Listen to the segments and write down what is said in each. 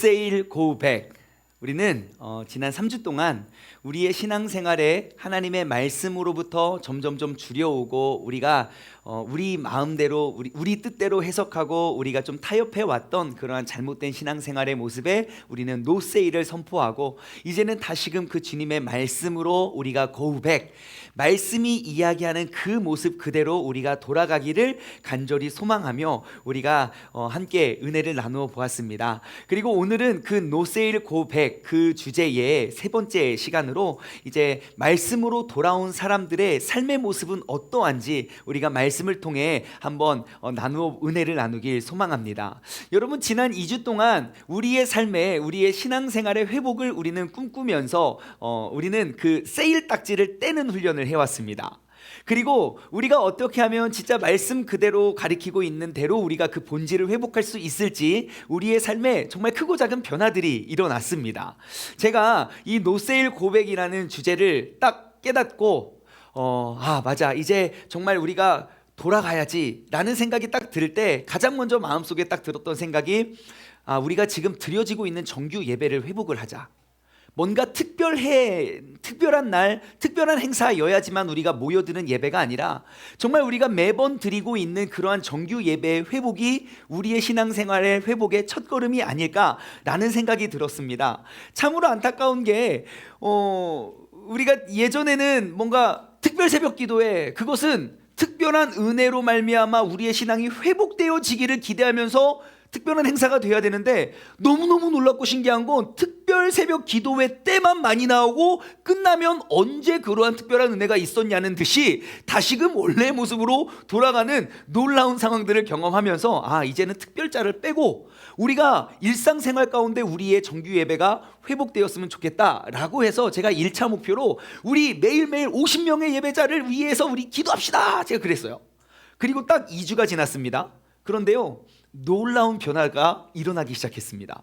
세일 고백. 우리는 지난 3주 동안 우리의 신앙생활에 하나님의 말씀으로부터 점점점 줄여오고 우리가 우리 마음대로 우리 뜻대로 해석하고 우리가 좀 타협해 왔던 그러한 잘못된 신앙생활의 모습에 우리는 노세일을 선포하고, 이제는 다시금 그 주님의 말씀으로 우리가 고백, 말씀이 이야기하는 그 모습 그대로 우리가 돌아가기를 간절히 소망하며 우리가 함께 은혜를 나누어 보았습니다. 그리고 오늘은 그 노세일 고백 그 주제의 세 번째 시간으로 이제 말씀으로 돌아온 사람들의 삶의 모습은 어떠한지 우리가 말씀을 통해 한번 나누어 은혜를 나누길 소망합니다. 여러분, 지난 2주 동안 우리의 삶에 우리의 신앙생활의 회복을 우리는 꿈꾸면서 우리는 그 세일 딱지를 떼는 훈련을 해왔습니다. 그리고 우리가 어떻게 하면 진짜 말씀 그대로 가리키고 있는 대로 우리가 그 본질을 회복할 수 있을지 우리의 삶에 정말 크고 작은 변화들이 일어났습니다. 제가 이 노세일 고백이라는 주제를 딱 깨닫고 맞아, 이제 정말 우리가 돌아가야지 라는 생각이 딱 들 때 가장 먼저 마음속에 딱 들었던 생각이 우리가 지금 드려지고 있는 정규 예배를 회복을 하자. 뭔가 특별한 날, 특별한 행사여야지만 우리가 모여드는 예배가 아니라 정말 우리가 매번 드리고 있는 그러한 정규 예배의 회복이 우리의 신앙생활의 회복의 첫걸음이 아닐까라는 생각이 들었습니다. 참으로 안타까운 게 우리가 예전에는 뭔가 특별 새벽 기도회, 그것은 특별한 은혜로 말미암아 우리의 신앙이 회복되어지기를 기대하면서 특별한 행사가 돼야 되는데, 너무너무 놀랍고 신기한 건 특별 새벽 기도회 때만 많이 나오고 끝나면 언제 그러한 특별한 은혜가 있었냐는 듯이 다시금 원래의 모습으로 돌아가는 놀라운 상황들을 경험하면서 이제는 특별자를 빼고 우리가 일상생활 가운데 우리의 정규 예배가 회복되었으면 좋겠다라고 해서 제가 1차 목표로 우리 매일매일 50명의 예배자를 위해서 우리 기도합시다, 제가 그랬어요. 그리고 딱 2주가 지났습니다. 그런데요, 놀라운 변화가 일어나기 시작했습니다.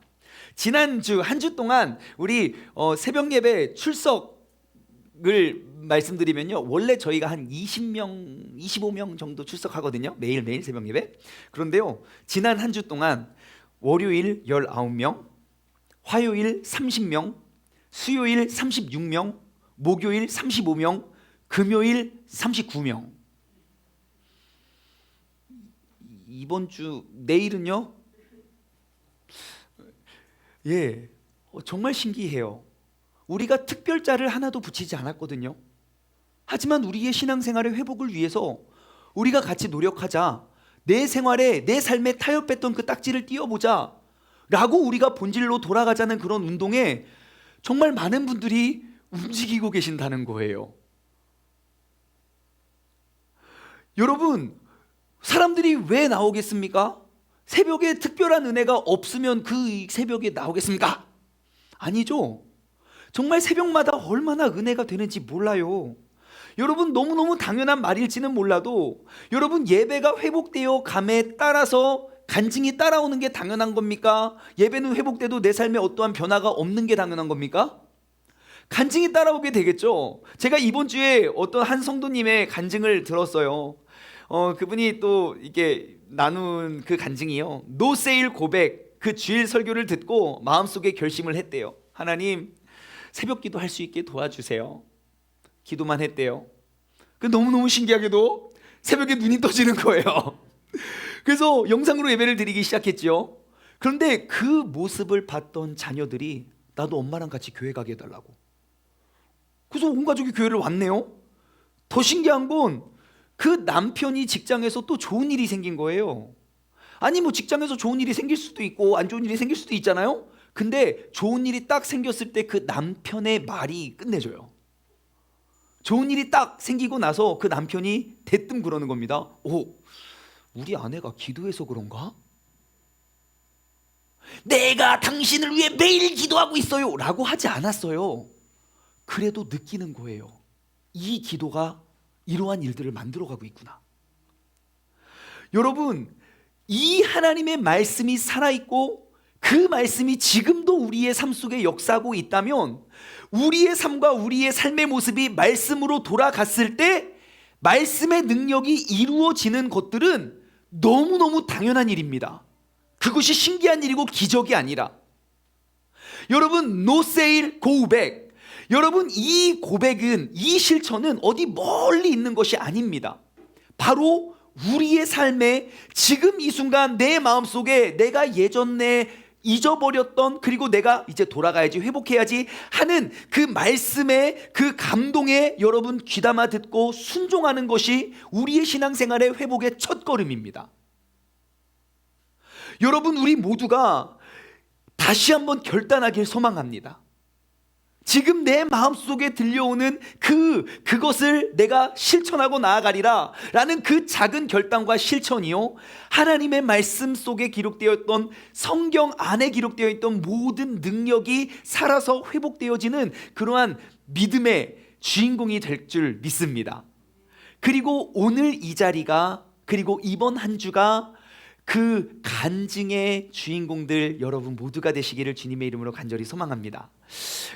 지난주 한 주 동안 우리 새벽 예배 출석을 말씀드리면요, 원래 저희가 한 20명, 25명 정도 출석하거든요. 매일매일 새벽 예배. 그런데요, 지난 한 주 동안 월요일 19명, 화요일 30명, 수요일 36명, 목요일 35명, 금요일 39명. 이번 주 내일은요? 정말 신기해요. 우리가 특별자를 하나도 붙이지 않았거든요. 하지만 우리의 신앙생활의 회복을 위해서 우리가 같이 노력하자, 내 생활에 내 삶에 타협했던 그 딱지를 띄워보자 라고 우리가 본질로 돌아가자는 그런 운동에 정말 많은 분들이 움직이고 계신다는 거예요. 여러분, 사람들이 왜 나오겠습니까? 새벽에 특별한 은혜가 없으면 그 새벽에 나오겠습니까? 아니죠. 정말 새벽마다 얼마나 은혜가 되는지 몰라요. 여러분, 너무너무 당연한 말일지는 몰라도 여러분, 예배가 회복되어 감에 따라서 간증이 따라오는 게 당연한 겁니까? 예배는 회복돼도 내 삶에 어떠한 변화가 없는 게 당연한 겁니까? 간증이 따라오게 되겠죠. 제가 이번 주에 어떤 한 성도님의 간증을 들었어요. 그분이 또 이렇게 나눈 그 간증이요, 노세일 고백, 그 주일 설교를 듣고 마음속에 결심을 했대요. 하나님, 새벽 기도 할 수 있게 도와주세요. 기도만 했대요. 너무너무 신기하게도 새벽에 눈이 떠지는 거예요. 그래서 영상으로 예배를 드리기 시작했죠. 그런데 그 모습을 봤던 자녀들이 나도 엄마랑 같이 교회 가게 해달라고. 그래서 온 가족이 교회를 왔네요. 더 신기한 건 그 남편이 직장에서 또 좋은 일이 생긴 거예요. 아니, 직장에서 좋은 일이 생길 수도 있고 안 좋은 일이 생길 수도 있잖아요. 근데 좋은 일이 딱 생겼을 때 그 남편의 말이 끝내줘요. 좋은 일이 딱 생기고 나서 그 남편이 대뜸 그러는 겁니다. 우리 아내가 기도해서 그런가? 내가 당신을 위해 매일 기도하고 있어요 라고 하지 않았어요. 그래도 느끼는 거예요. 이 기도가 이러한 일들을 만들어가고 있구나. 여러분, 이 하나님의 말씀이 살아있고 그 말씀이 지금도 우리의 삶 속에 역사하고 있다면 우리의 삶과 우리의 삶의 모습이 말씀으로 돌아갔을 때 말씀의 능력이 이루어지는 것들은 너무너무 당연한 일입니다. 그것이 신기한 일이고 기적이 아니라, 여러분, no sale, go back. 여러분, 이 고백은, 이 실천은 어디 멀리 있는 것이 아닙니다. 바로 우리의 삶에 지금 이 순간 내 마음속에 내가 예전에 잊어버렸던, 그리고 내가 이제 돌아가야지, 회복해야지 하는 그 말씀에, 그 감동에 여러분 귀담아 듣고 순종하는 것이 우리의 신앙생활의 회복의 첫걸음입니다. 여러분, 우리 모두가 다시 한번 결단하길 소망합니다. 지금 내 마음속에 들려오는 그것을 내가 실천하고 나아가리라 라는 그 작은 결단과 실천이요, 하나님의 말씀 속에 기록되어 있던, 성경 안에 기록되어 있던 모든 능력이 살아서 회복되어지는 그러한 믿음의 주인공이 될 줄 믿습니다. 그리고 오늘 이 자리가, 그리고 이번 한 주가 그 간증의 주인공들 여러분 모두가 되시기를 주님의 이름으로 간절히 소망합니다.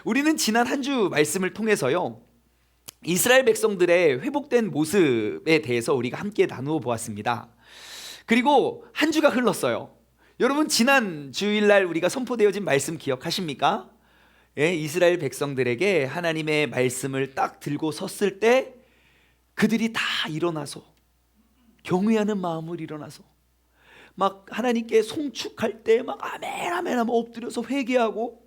우리는 지난 한 주 말씀을 통해서요, 이스라엘 백성들의 회복된 모습에 대해서 우리가 함께 나누어 보았습니다. 그리고 한 주가 흘렀어요. 여러분, 지난 주일날 우리가 선포되어진 말씀 기억하십니까? 예, 이스라엘 백성들에게 하나님의 말씀을 딱 들고 섰을 때 그들이 다 일어나서, 경외하는 마음을 일어나서 막 하나님께 송축할 때 막 아멘 아멘 하면 엎드려서 회개하고,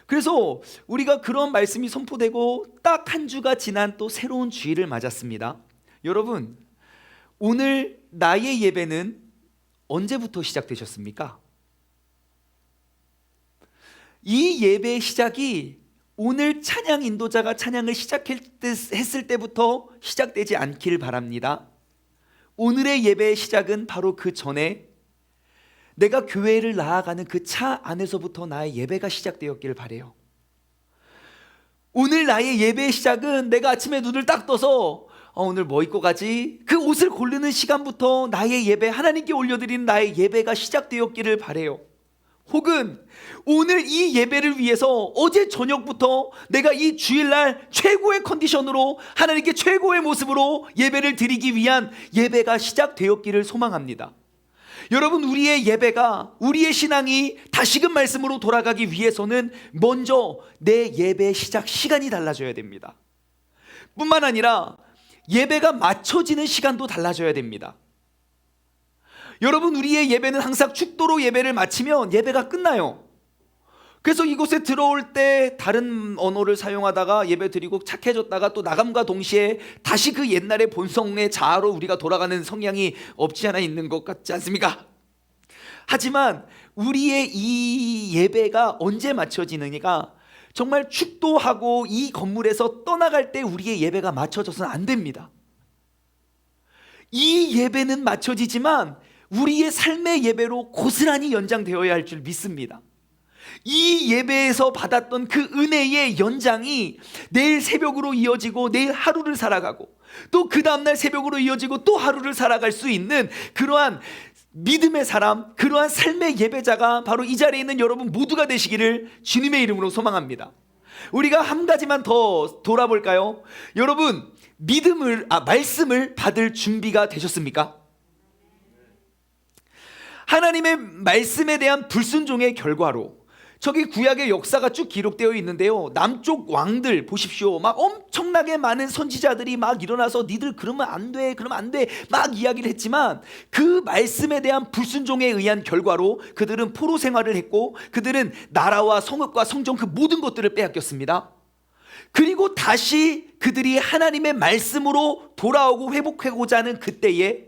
그래서 우리가 그런 말씀이 선포되고 딱 한 주가 지난 또 새로운 주일을 맞았습니다. 여러분, 오늘 나의 예배는 언제부터 시작되셨습니까? 이 예배의 시작이 오늘 찬양 인도자가 찬양을 시작했을 때부터 시작되지 않길 바랍니다. 오늘의 예배의 시작은 바로 그 전에 내가 교회를 나아가는 그 차 안에서부터 나의 예배가 시작되었기를 바라요. 오늘 나의 예배의 시작은 내가 아침에 눈을 딱 떠서 오늘 뭐 입고 가지? 그 옷을 고르는 시간부터 나의 예배, 하나님께 올려드리는 나의 예배가 시작되었기를 바라요. 혹은 오늘 이 예배를 위해서 어제 저녁부터 내가 이 주일날 최고의 컨디션으로 하나님께 최고의 모습으로 예배를 드리기 위한 예배가 시작되었기를 소망합니다. 여러분, 우리의 예배가, 우리의 신앙이 다시금 말씀으로 돌아가기 위해서는 먼저 내 예배 시작 시간이 달라져야 됩니다. 뿐만 아니라 예배가 맞춰지는 시간도 달라져야 됩니다. 여러분, 우리의 예배는 항상 축도로 예배를 마치면 예배가 끝나요. 그래서 이곳에 들어올 때 다른 언어를 사용하다가 예배 드리고 착해졌다가 또 나감과 동시에 다시 그 옛날의 본성의 자아로 우리가 돌아가는 성향이 없지 않아 있는 것 같지 않습니까? 하지만 우리의 이 예배가 언제 맞춰지느냐가 정말 축도하고 이 건물에서 떠나갈 때 우리의 예배가 맞춰져서는 안 됩니다. 이 예배는 맞춰지지만 우리의 삶의 예배로 고스란히 연장되어야 할 줄 믿습니다. 이 예배에서 받았던 그 은혜의 연장이 내일 새벽으로 이어지고 내일 하루를 살아가고 또 그 다음날 새벽으로 이어지고 또 하루를 살아갈 수 있는 그러한 믿음의 사람, 그러한 삶의 예배자가 바로 이 자리에 있는 여러분 모두가 되시기를 주님의 이름으로 소망합니다. 우리가 한 가지만 더 돌아볼까요? 여러분, 말씀을 받을 준비가 되셨습니까? 하나님의 말씀에 대한 불순종의 결과로 저기 구약의 역사가 쭉 기록되어 있는데요, 남쪽 왕들 보십시오. 막 엄청나게 많은 선지자들이 막 일어나서 니들 그러면 안 돼, 그러면 안 돼 막 이야기를 했지만 그 말씀에 대한 불순종에 의한 결과로 그들은 포로 생활을 했고 그들은 나라와 성읍과 성전 그 모든 것들을 빼앗겼습니다. 그리고 다시 그들이 하나님의 말씀으로 돌아오고 회복하고자 하는 그때에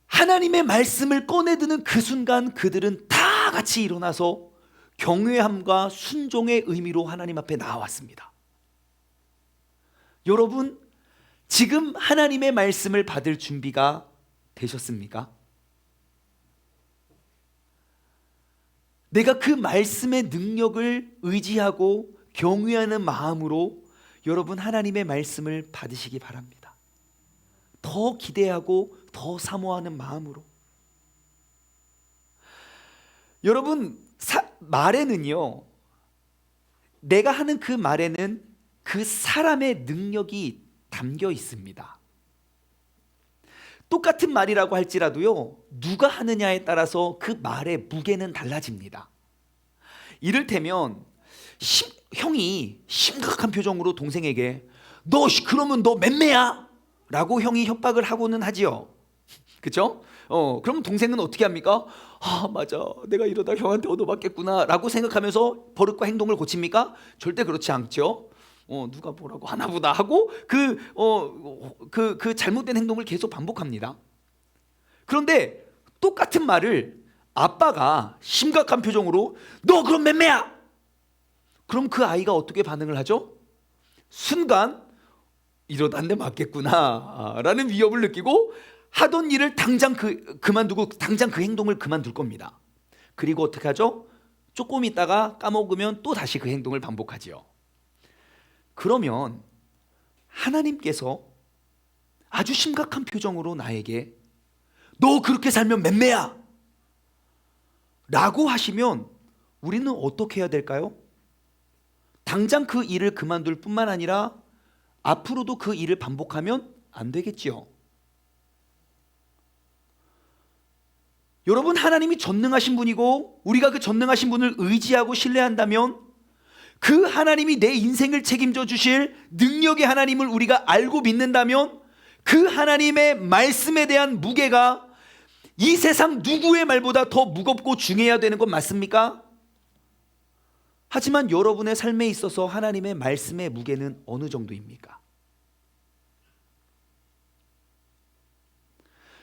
하나님의 말씀을 꺼내드는 그 순간 그들은 다 같이 일어나서 경외함과 순종의 의미로 하나님 앞에 나왔습니다. 여러분, 지금 하나님의 말씀을 받을 준비가 되셨습니까? 내가 그 말씀의 능력을 의지하고 경외하는 마음으로 여러분 하나님의 말씀을 받으시기 바랍니다. 더 기대하고 더 사모하는 마음으로. 여러분, 말에는요, 내가 하는 그 말에는 그 사람의 능력이 담겨 있습니다. 똑같은 말이라고 할지라도요, 누가 하느냐에 따라서 그 말의 무게는 달라집니다. 이를테면 형이 심각한 표정으로 동생에게 그러면 너 맴매야 라고 형이 협박을 하고는 하지요. 그쵸? 그럼 동생은 어떻게 합니까? 맞아, 내가 이러다 형한테 얻어맞겠구나 라고 생각하면서 버릇과 행동을 고칩니까? 절대 그렇지 않죠. 누가 뭐라고 하나보다 하고 그 잘못된 행동을 계속 반복합니다. 그런데 똑같은 말을 아빠가 심각한 표정으로 너 그럼 맴매야! 그럼 그 아이가 어떻게 반응을 하죠? 순간 이러다 한 대 맞겠구나 라는 위협을 느끼고 하던 일을 당장 그만두고 당장 그 행동을 그만둘 겁니다. 그리고 어떻게 하죠? 조금 있다가 까먹으면 또 다시 그 행동을 반복하지요. 그러면 하나님께서 아주 심각한 표정으로 나에게 너 그렇게 살면 맴매야 라고 하시면 우리는 어떻게 해야 될까요? 당장 그 일을 그만둘 뿐만 아니라 앞으로도 그 일을 반복하면 안 되겠지요. 여러분, 하나님이 전능하신 분이고 우리가 그 전능하신 분을 의지하고 신뢰한다면 그 하나님이 내 인생을 책임져 주실 능력의 하나님을 우리가 알고 믿는다면 그 하나님의 말씀에 대한 무게가 이 세상 누구의 말보다 더 무겁고 중요해야 되는 건 맞습니까? 하지만 여러분의 삶에 있어서 하나님의 말씀의 무게는 어느 정도입니까?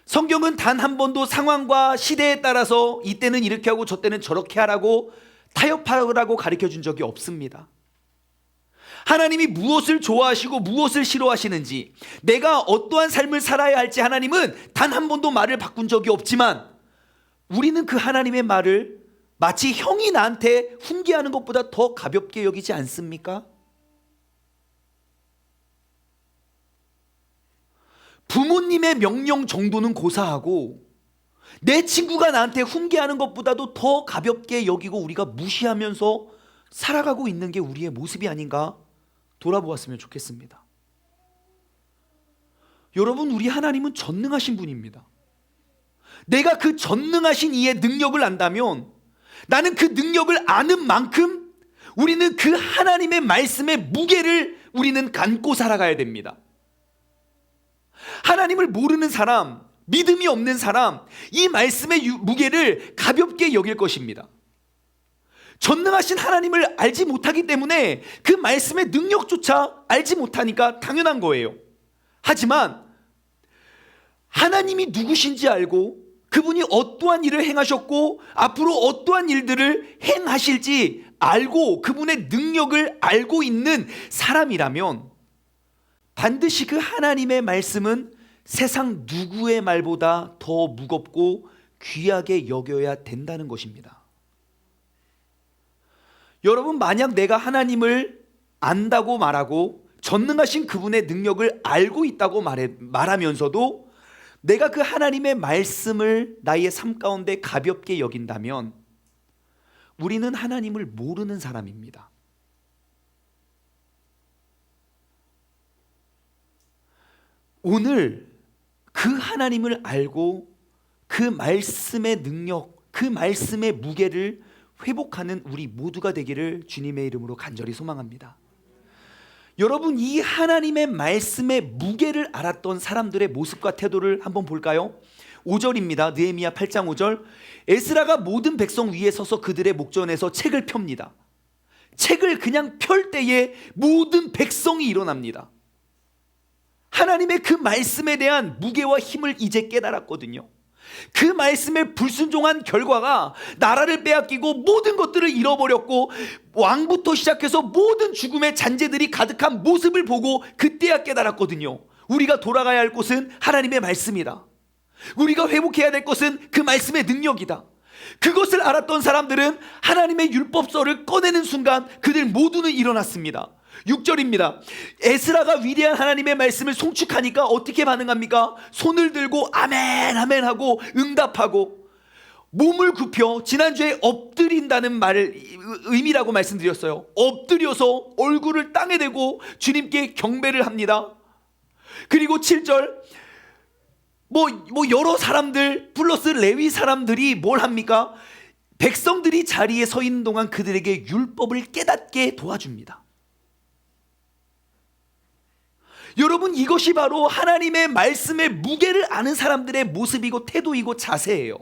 성경은 단 한 번도 상황과 시대에 따라서 이때는 이렇게 하고 저때는 저렇게 하라고 타협하라고 가르쳐 준 적이 없습니다. 하나님이 무엇을 좋아하시고 무엇을 싫어하시는지, 내가 어떠한 삶을 살아야 할지 하나님은 단 한 번도 말을 바꾼 적이 없지만 우리는 그 하나님의 말을 마치 형이 나한테 훈계하는 것보다 더 가볍게 여기지 않습니까? 부모님의 명령 정도는 고사하고 내 친구가 나한테 훈계하는 것보다도 더 가볍게 여기고 우리가 무시하면서 살아가고 있는 게 우리의 모습이 아닌가 돌아보았으면 좋겠습니다. 여러분, 우리 하나님은 전능하신 분입니다. 내가 그 전능하신 이의 능력을 안다면 나는 그 능력을 아는 만큼 우리는 그 하나님의 말씀의 무게를 우리는 감고 살아가야 됩니다. 하나님을 모르는 사람, 믿음이 없는 사람, 이 말씀의 무게를 가볍게 여길 것입니다. 전능하신 하나님을 알지 못하기 때문에 그 말씀의 능력조차 알지 못하니까 당연한 거예요. 하지만 하나님이 누구신지 알고 그분이 어떠한 일을 행하셨고 앞으로 어떠한 일들을 행하실지 알고 그분의 능력을 알고 있는 사람이라면 반드시 그 하나님의 말씀은 세상 누구의 말보다 더 무겁고 귀하게 여겨야 된다는 것입니다. 여러분, 만약 내가 하나님을 안다고 말하고 전능하신 그분의 능력을 알고 있다고 말하면서도 내가 그 하나님의 말씀을 나의 삶 가운데 가볍게 여긴다면 우리는 하나님을 모르는 사람입니다. 오늘 그 하나님을 알고 그 말씀의 능력, 그 말씀의 무게를 회복하는 우리 모두가 되기를 주님의 이름으로 간절히 소망합니다. 여러분, 이 하나님의 말씀의 무게를 알았던 사람들의 모습과 태도를 한번 볼까요? 5절입니다. 느헤미야 8장 5절. 에스라가 모든 백성 위에 서서 그들의 목전에서 책을 펴니다. 책을 그냥 펼 때에 모든 백성이 일어납니다. 하나님의 그 말씀에 대한 무게와 힘을 이제 깨달았거든요. 그 말씀에 불순종한 결과가 나라를 빼앗기고 모든 것들을 잃어버렸고 왕부터 시작해서 모든 죽음의 잔재들이 가득한 모습을 보고 그때야 깨달았거든요. 우리가 돌아가야 할 곳은 하나님의 말씀이다. 우리가 회복해야 될 것은 그 말씀의 능력이다. 그것을 알았던 사람들은 하나님의 율법서를 꺼내는 순간 그들 모두는 일어났습니다. 6절입니다. 에스라가 위대한 하나님의 말씀을 송축하니까 어떻게 반응합니까? 손을 들고 아멘 아멘 하고 응답하고 몸을 굽혀, 지난주에 엎드린다는 말을 의미라고 말씀드렸어요. 엎드려서 얼굴을 땅에 대고 주님께 경배를 합니다. 그리고 7절 뭐 여러 사람들 플러스 레위 사람들이 뭘 합니까? 백성들이 자리에 서 있는 동안 그들에게 율법을 깨닫게 도와줍니다. 여러분, 이것이 바로 하나님의 말씀의 무게를 아는 사람들의 모습이고 태도이고 자세예요.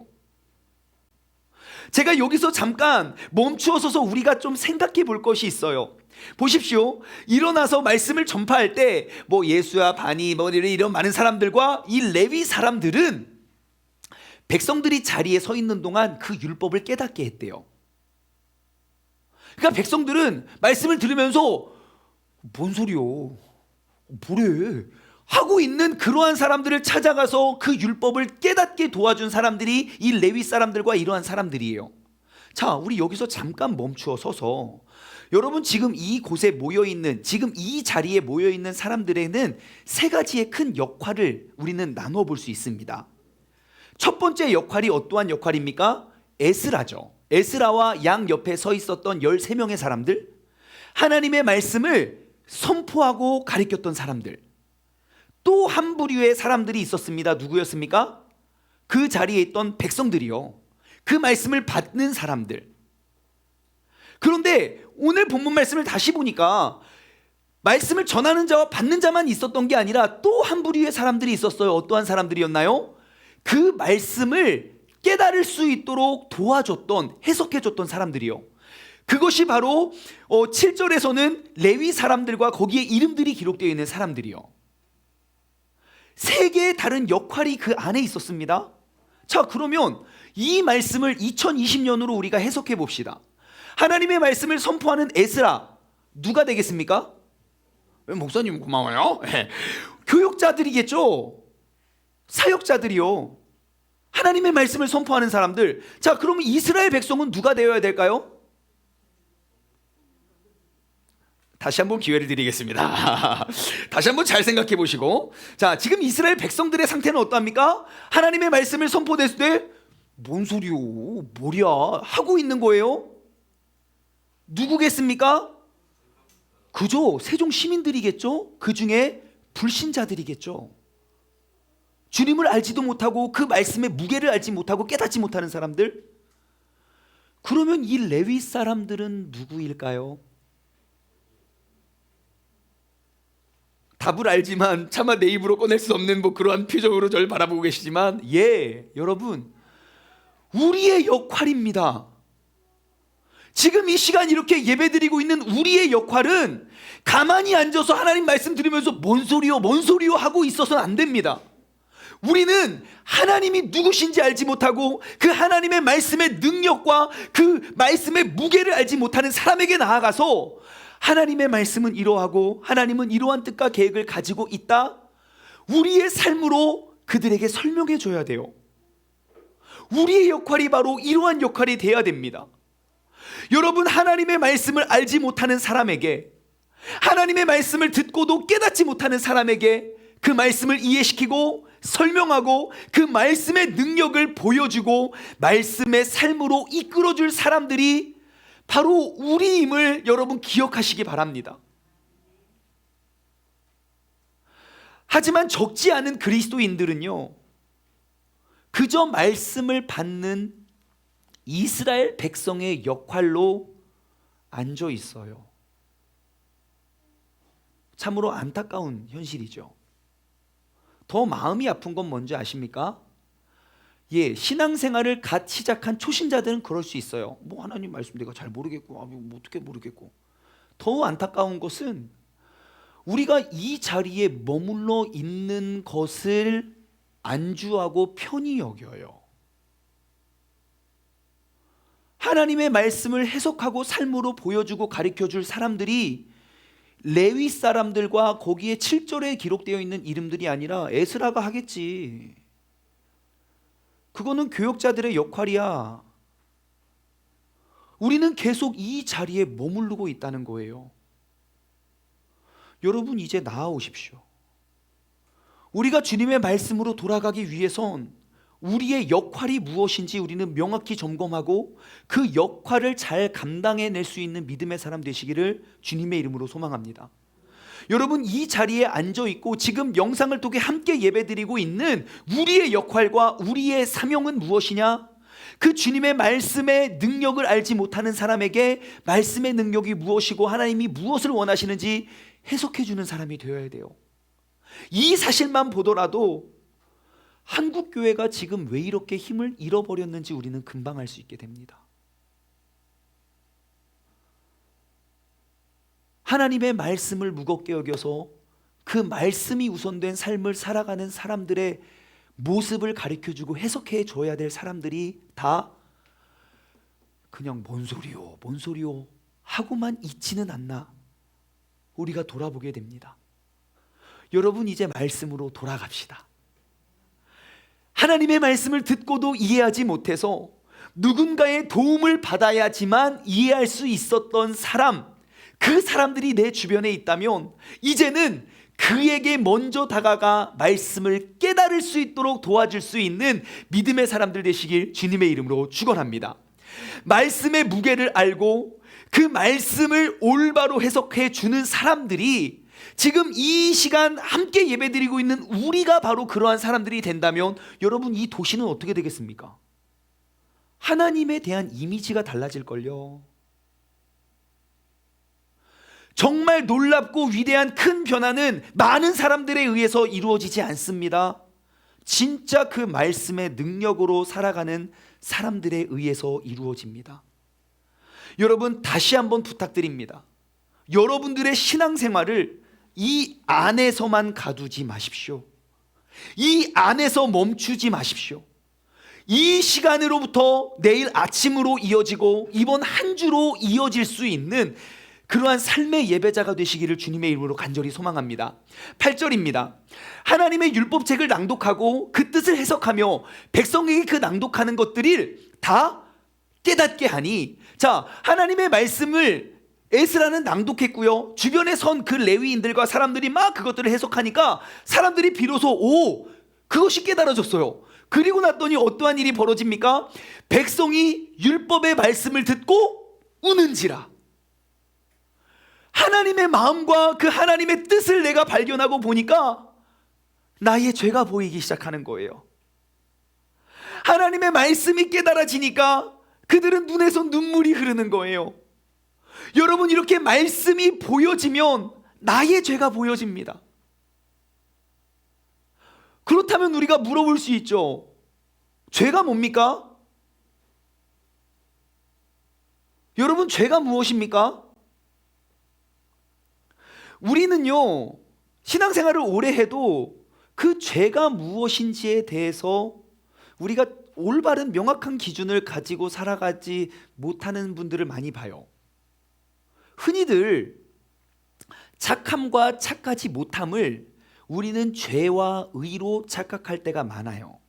제가 여기서 잠깐 멈추어 서서 우리가 좀 생각해 볼 것이 있어요. 보십시오. 일어나서 말씀을 전파할 때 예수야, 바니, 이런 많은 사람들과 이 레위 사람들은 백성들이 자리에 서 있는 동안 그 율법을 깨닫게 했대요. 그러니까 백성들은 말씀을 들으면서 뭔 소리요? 뭐래? 하고 있는 그러한 사람들을 찾아가서 그 율법을 깨닫게 도와준 사람들이 이 레위 사람들과 이러한 사람들이에요. 자, 우리 여기서 잠깐 멈추어 서서 여러분, 지금 이곳에 모여있는, 지금 이 자리에 모여있는 사람들에는 세 가지의 큰 역할을 우리는 나눠 볼 수 있습니다. 첫 번째 역할이 어떠한 역할입니까? 에스라죠. 에스라와 양 옆에 서 있었던 13명의 사람들, 하나님의 말씀을 선포하고 가르쳤던 사람들. 또 한 부류의 사람들이 있었습니다. 누구였습니까? 그 자리에 있던 백성들이요. 그 말씀을 받는 사람들. 그런데 오늘 본문 말씀을 다시 보니까 말씀을 전하는 자와 받는 자만 있었던 게 아니라 또 한 부류의 사람들이 있었어요. 어떠한 사람들이었나요? 그 말씀을 깨달을 수 있도록 도와줬던, 해석해줬던 사람들이요. 그것이 바로 7절에서는 레위 사람들과 거기에 이름들이 기록되어 있는 사람들이요. 세 개의 다른 역할이 그 안에 있었습니다. 자, 그러면 이 말씀을 2020년으로 우리가 해석해 봅시다. 하나님의 말씀을 선포하는 에스라, 누가 되겠습니까? 목사님 고마워요. 교역자들이겠죠. 사역자들이요. 하나님의 말씀을 선포하는 사람들. 자, 그러면 이스라엘 백성은 누가 되어야 될까요? 다시 한번 기회를 드리겠습니다. 다시 한번 잘 생각해 보시고, 자, 지금 이스라엘 백성들의 상태는 어떠합니까? 하나님의 말씀을 선포됐을 때 뭔 소리요? 뭐랴? 하고 있는 거예요. 누구겠습니까? 그죠? 세종 시민들이겠죠? 그 중에 불신자들이겠죠. 주님을 알지도 못하고 그 말씀의 무게를 알지 못하고 깨닫지 못하는 사람들. 그러면 이 레위 사람들은 누구일까요? 답을 알지만 차마 내 입으로 꺼낼 수 없는 그러한 표정으로 저를 바라보고 계시지만, 여러분, 우리의 역할입니다. 지금 이 시간 이렇게 예배드리고 있는 우리의 역할은 가만히 앉아서 하나님 말씀 들으면서 뭔 소리요 하고 있어서는 안 됩니다. 우리는 하나님이 누구신지 알지 못하고 그 하나님의 말씀의 능력과 그 말씀의 무게를 알지 못하는 사람에게 나아가서 하나님의 말씀은 이러하고 하나님은 이러한 뜻과 계획을 가지고 있다, 우리의 삶으로 그들에게 설명해 줘야 돼요. 우리의 역할이 바로 이러한 역할이 돼야 됩니다. 여러분, 하나님의 말씀을 알지 못하는 사람에게, 하나님의 말씀을 듣고도 깨닫지 못하는 사람에게 그 말씀을 이해시키고 설명하고 그 말씀의 능력을 보여주고 말씀의 삶으로 이끌어줄 사람들이 바로 우리임을 여러분 기억하시기 바랍니다. 하지만 적지 않은 그리스도인들은요, 그저 말씀을 받는 이스라엘 백성의 역할로 앉아 있어요. 참으로 안타까운 현실이죠. 더 마음이 아픈 건 뭔지 아십니까? 신앙생활을 갓 시작한 초신자들은 그럴 수 있어요. 하나님 말씀 내가 잘 모르겠고, 어떻게 모르겠고. 더 안타까운 것은 우리가 이 자리에 머물러 있는 것을 안주하고 편히 여겨요. 하나님의 말씀을 해석하고 삶으로 보여주고 가르쳐줄 사람들이 레위 사람들과 거기에 7절에 기록되어 있는 이름들이 아니라 에스라가 하겠지. 그거는 교역자들의 역할이야. 우리는 계속 이 자리에 머무르고 있다는 거예요. 여러분, 이제 나아오십시오. 우리가 주님의 말씀으로 돌아가기 위해선 우리의 역할이 무엇인지 우리는 명확히 점검하고 그 역할을 잘 감당해낼 수 있는 믿음의 사람 되시기를 주님의 이름으로 소망합니다. 여러분, 이 자리에 앉아있고 지금 영상을 통해 함께 예배드리고 있는 우리의 역할과 우리의 사명은 무엇이냐? 그 주님의 말씀의 능력을 알지 못하는 사람에게 말씀의 능력이 무엇이고 하나님이 무엇을 원하시는지 해석해 주는 사람이 되어야 돼요. 이 사실만 보더라도 한국 교회가 지금 왜 이렇게 힘을 잃어버렸는지 우리는 금방 알 수 있게 됩니다. 하나님의 말씀을 무겁게 여겨서 그 말씀이 우선된 삶을 살아가는 사람들의 모습을 가르쳐주고 해석해 줘야 될 사람들이 다 그냥 뭔 소리요 하고만 있지는 않나 우리가 돌아보게 됩니다. 여러분, 이제 말씀으로 돌아갑시다. 하나님의 말씀을 듣고도 이해하지 못해서 누군가의 도움을 받아야지만 이해할 수 있었던 사람, 그 사람들이 내 주변에 있다면 이제는 그에게 먼저 다가가 말씀을 깨달을 수 있도록 도와줄 수 있는 믿음의 사람들 되시길 주님의 이름으로 축원합니다. 말씀의 무게를 알고 그 말씀을 올바로 해석해 주는 사람들이 지금 이 시간 함께 예배드리고 있는 우리가 바로 그러한 사람들이 된다면 여러분, 이 도시는 어떻게 되겠습니까? 하나님에 대한 이미지가 달라질걸요. 정말 놀랍고 위대한 큰 변화는 많은 사람들에 의해서 이루어지지 않습니다. 진짜 그 말씀의 능력으로 살아가는 사람들에 의해서 이루어집니다. 여러분, 다시 한번 부탁드립니다. 여러분들의 신앙생활을 이 안에서만 가두지 마십시오. 이 안에서 멈추지 마십시오. 이 시간으로부터 내일 아침으로 이어지고 이번 한 주로 이어질 수 있는 그러한 삶의 예배자가 되시기를 주님의 이름으로 간절히 소망합니다. 8절입니다. 하나님의 율법책을 낭독하고 그 뜻을 해석하며 백성에게 그 낭독하는 것들을 다 깨닫게 하니. 자, 하나님의 말씀을 에스라는 낭독했고요, 주변에 선 그 레위인들과 사람들이 막 그것들을 해석하니까 사람들이 비로소 그것이 깨달아졌어요. 그리고 났더니 어떠한 일이 벌어집니까? 백성이 율법의 말씀을 듣고 우는지라. 하나님의 마음과 그 하나님의 뜻을 내가 발견하고 보니까 나의 죄가 보이기 시작하는 거예요. 하나님의 말씀이 깨달아지니까 그들은 눈에서 눈물이 흐르는 거예요. 여러분, 이렇게 말씀이 보여지면 나의 죄가 보여집니다. 그렇다면 우리가 물어볼 수 있죠. 죄가 뭡니까? 여러분, 죄가 무엇입니까? 우리는요, 신앙생활을 오래 해도 그 죄가 무엇인지에 대해서 우리가 올바른 명확한 기준을 가지고 살아가지 못하는 분들을 많이 봐요. 흔히들 착함과 착하지 못함을 우리는 죄와 의로 착각할 때가 많아요.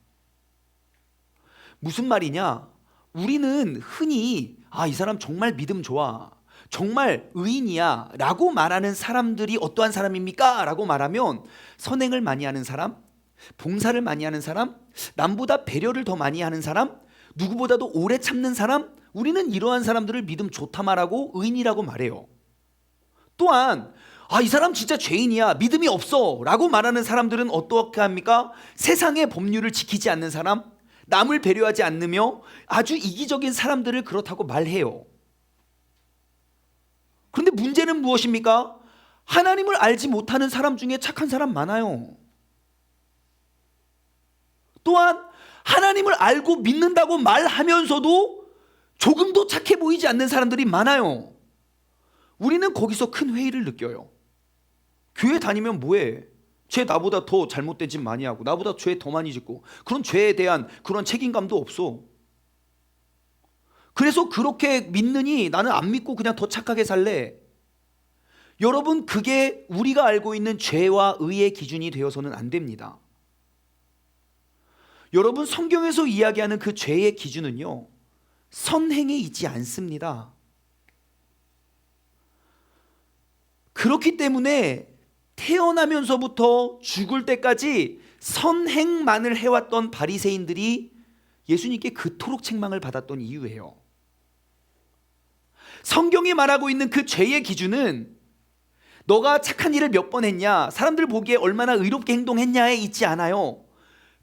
무슨 말이냐? 우리는 흔히 이 사람 정말 믿음 좋아, 정말 의인이야 라고 말하는 사람들이 어떠한 사람입니까? 라고 말하면 선행을 많이 하는 사람, 봉사를 많이 하는 사람, 남보다 배려를 더 많이 하는 사람, 누구보다도 오래 참는 사람, 우리는 이러한 사람들을 믿음 좋다 말하고 의인이라고 말해요. 또한 이 사람 진짜 죄인이야, 믿음이 없어 라고 말하는 사람들은 어떻게 합니까? 세상의 법률을 지키지 않는 사람, 남을 배려하지 않으며 아주 이기적인 사람들을 그렇다고 말해요. 그런데 문제는 무엇입니까? 하나님을 알지 못하는 사람 중에 착한 사람 많아요. 또한 하나님을 알고 믿는다고 말하면서도 조금도 착해 보이지 않는 사람들이 많아요. 우리는 거기서 큰 회의를 느껴요. 교회 다니면 뭐해? 쟤 나보다 더 잘못된 짓 많이 하고 나보다 죄 더 많이 짓고 그런 죄에 대한 그런 책임감도 없어. 그래서 그렇게 믿느니 나는 안 믿고 그냥 더 착하게 살래. 여러분, 그게 우리가 알고 있는 죄와 의의 기준이 되어서는 안 됩니다. 여러분, 성경에서 이야기하는 그 죄의 기준은요, 선행에 있지 않습니다. 그렇기 때문에 태어나면서부터 죽을 때까지 선행만을 해왔던 바리새인들이 예수님께 그토록 책망을 받았던 이유예요. 성경이 말하고 있는 그 죄의 기준은 너가 착한 일을 몇 번 했냐, 사람들 보기에 얼마나 의롭게 행동했냐에 있지 않아요.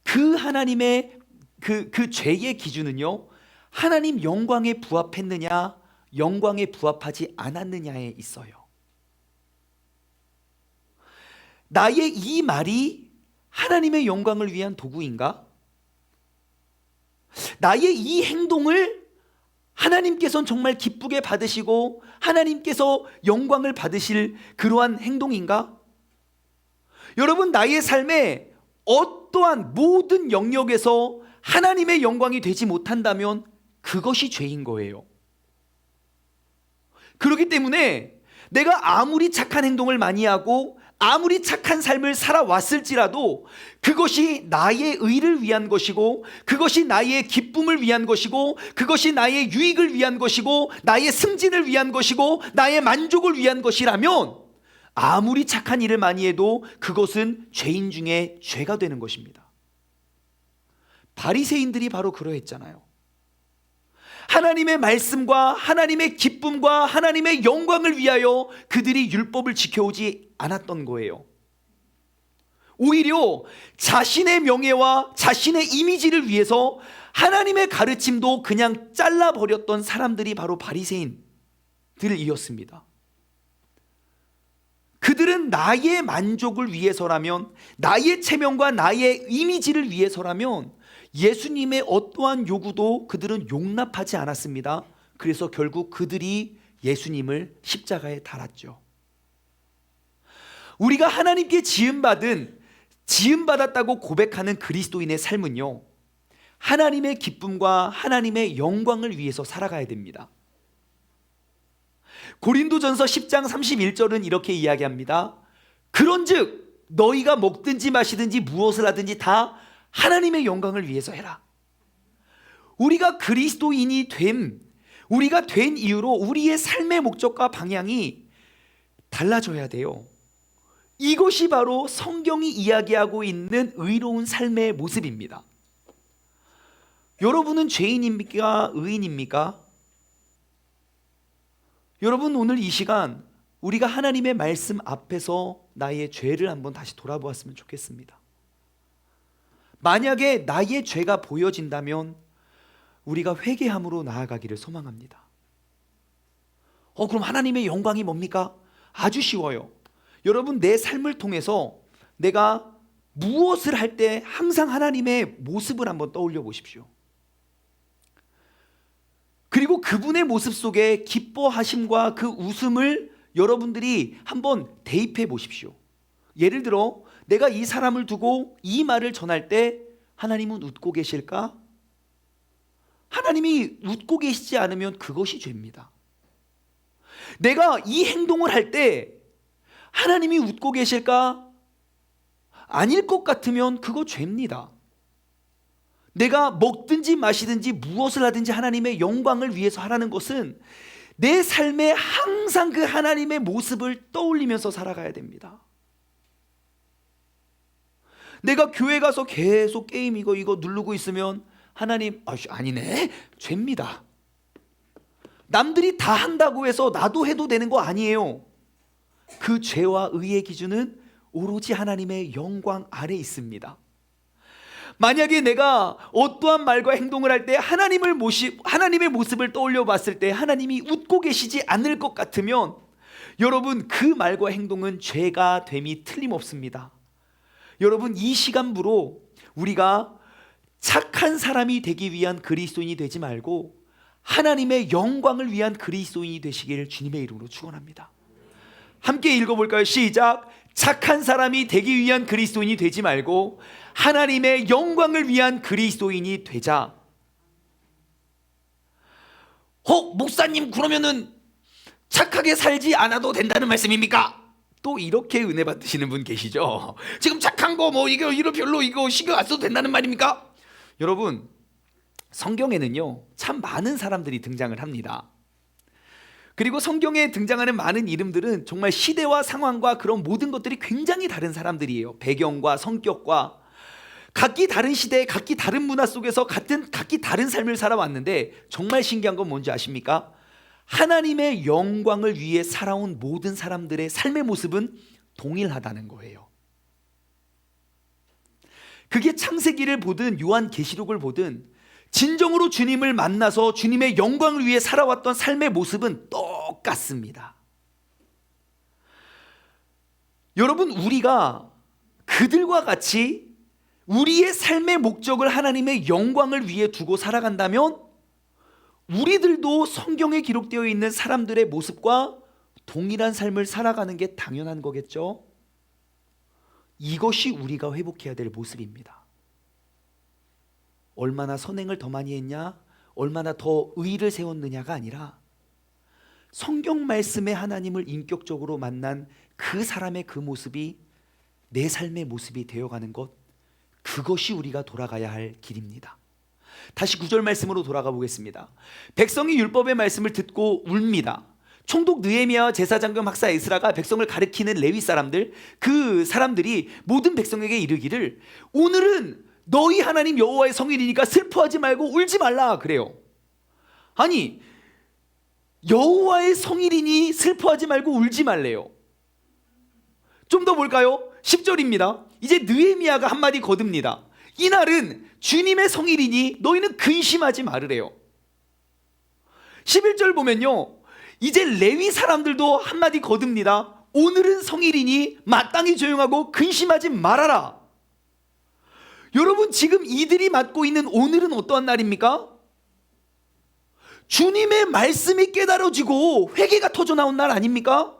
그 하나님의 그 죄의 기준은요, 하나님 영광에 부합했느냐, 영광에 부합하지 않았느냐에 있어요. 나의 이 말이 하나님의 영광을 위한 도구인가? 나의 이 행동을 하나님께서는 정말 기쁘게 받으시고 하나님께서 영광을 받으실 그러한 행동인가? 여러분, 나의 삶에 어떠한 모든 영역에서 하나님의 영광이 되지 못한다면 그것이 죄인 거예요. 그렇기 때문에 내가 아무리 착한 행동을 많이 하고 아무리 착한 삶을 살아왔을지라도 그것이 나의 의를 위한 것이고 그것이 나의 기쁨을 위한 것이고 그것이 나의 유익을 위한 것이고 나의 승진을 위한 것이고 나의 만족을 위한 것이라면 아무리 착한 일을 많이 해도 그것은 죄인 중에 죄가 되는 것입니다. 바리새인들이 바로 그러했잖아요. 하나님의 말씀과 하나님의 기쁨과 하나님의 영광을 위하여 그들이 율법을 지켜오지 않았던 거예요. 오히려 자신의 명예와 자신의 이미지를 위해서 하나님의 가르침도 그냥 잘라버렸던 사람들이 바로 바리새인들이었습니다. 그들은 나의 만족을 위해서라면, 나의 체면과 나의 이미지를 위해서라면 예수님의 어떠한 요구도 그들은 용납하지 않았습니다. 그래서 결국 그들이 예수님을 십자가에 달았죠. 우리가 하나님께 지음받았다고 고백하는 그리스도인의 삶은요, 하나님의 기쁨과 하나님의 영광을 위해서 살아가야 됩니다. 고린도전서 10장 31절은 이렇게 이야기합니다. 그런즉 너희가 먹든지 마시든지 무엇을 하든지 다 하나님의 영광을 위해서 해라. 우리가 그리스도인이 우리가 된 이후로 우리의 삶의 목적과 방향이 달라져야 돼요. 이것이 바로 성경이 이야기하고 있는 의로운 삶의 모습입니다. 여러분은 죄인입니까? 의인입니까? 여러분, 오늘 이 시간 우리가 하나님의 말씀 앞에서 나의 죄를 한번 다시 돌아보았으면 좋겠습니다. 만약에 나의 죄가 보여진다면 우리가 회개함으로 나아가기를 소망합니다. 그럼 하나님의 영광이 뭡니까? 아주 쉬워요. 여러분, 내 삶을 통해서 내가 무엇을 할 때 항상 하나님의 모습을 한번 떠올려 보십시오. 그리고 그분의 모습 속에 기뻐하심과 그 웃음을 여러분들이 한번 대입해 보십시오. 예를 들어 내가 이 사람을 두고 이 말을 전할 때 하나님은 웃고 계실까? 하나님이 웃고 계시지 않으면 그것이 죄입니다. 내가 이 행동을 할 때 하나님이 웃고 계실까? 아닐 것 같으면 그거 죄입니다. 내가 먹든지 마시든지 무엇을 하든지 하나님의 영광을 위해서 하라는 것은 내 삶에 항상 그 하나님의 모습을 떠올리면서 살아가야 됩니다. 내가 교회 가서 계속 게임 이거 누르고 있으면 하나님 아니네, 죄입니다. 남들이 다 한다고 해서 나도 해도 되는 거 아니에요. 그 죄와 의의 기준은 오로지 하나님의 영광 아래 있습니다. 만약에 내가 어떠한 말과 행동을 할 때 하나님의 모습을 떠올려 봤을 때 하나님이 웃고 계시지 않을 것 같으면 여러분, 그 말과 행동은 죄가 됨이 틀림없습니다. 여러분, 이 시간부로 우리가 착한 사람이 되기 위한 그리스도인이 되지 말고 하나님의 영광을 위한 그리스도인이 되시기를 주님의 이름으로 축원합니다. 함께 읽어볼까요? 시작. 착한 사람이 되기 위한 그리스도인이 되지 말고 하나님의 영광을 위한 그리스도인이 되자. 목사님, 그러면은 착하게 살지 않아도 된다는 말씀입니까? 또 이렇게 은혜 받으시는 분 계시죠? 지금 착한 거 이거 별로 이거 신경 안 써도 된다는 말입니까? 여러분, 성경에는요 참 많은 사람들이 등장을 합니다. 그리고 성경에 등장하는 많은 이름들은 정말 시대와 상황과 그런 모든 것들이 굉장히 다른 사람들이에요. 배경과 성격과 각기 다른 시대에 각기 다른 문화 속에서 각기 다른 삶을 살아왔는데 정말 신기한 건 뭔지 아십니까? 하나님의 영광을 위해 살아온 모든 사람들의 삶의 모습은 동일하다는 거예요. 그게 창세기를 보든 요한계시록을 보든 진정으로 주님을 만나서 주님의 영광을 위해 살아왔던 삶의 모습은 똑같습니다. 여러분, 우리가 그들과 같이 우리의 삶의 목적을 하나님의 영광을 위해 두고 살아간다면 우리들도 성경에 기록되어 있는 사람들의 모습과 동일한 삶을 살아가는 게 당연한 거겠죠. 이것이 우리가 회복해야 될 모습입니다. 얼마나 선행을 더 많이 했냐, 얼마나 더 의를 세웠느냐가 아니라 성경 말씀의 하나님을 인격적으로 만난 그 사람의 그 모습이 내 삶의 모습이 되어가는 것, 그것이 우리가 돌아가야 할 길입니다. 다시 9절 말씀으로 돌아가 보겠습니다. 백성이 율법의 말씀을 듣고 웁니다. 총독 느헤미야와 제사장금 학사 에스라가 백성을 가리키는 레위 사람들, 그 사람들이 모든 백성에게 이르기를 오늘은 너희 하나님 여호와의 성일이니까 슬퍼하지 말고 울지 말라 그래요. 아니, 여호와의 성일이니 슬퍼하지 말고 울지 말래요. 좀 더 볼까요? 10절입니다. 이제 느헤미야가 한마디 거듭니다. 이날은 주님의 성일이니 너희는 근심하지 말으래요. 11절 보면요, 이제 레위 사람들도 한마디 거듭니다. 오늘은 성일이니 마땅히 조용하고 근심하지 말아라. 여러분, 지금 이들이 맡고 있는 오늘은 어떠한 날입니까? 주님의 말씀이 깨달아지고 회개가 터져 나온 날 아닙니까?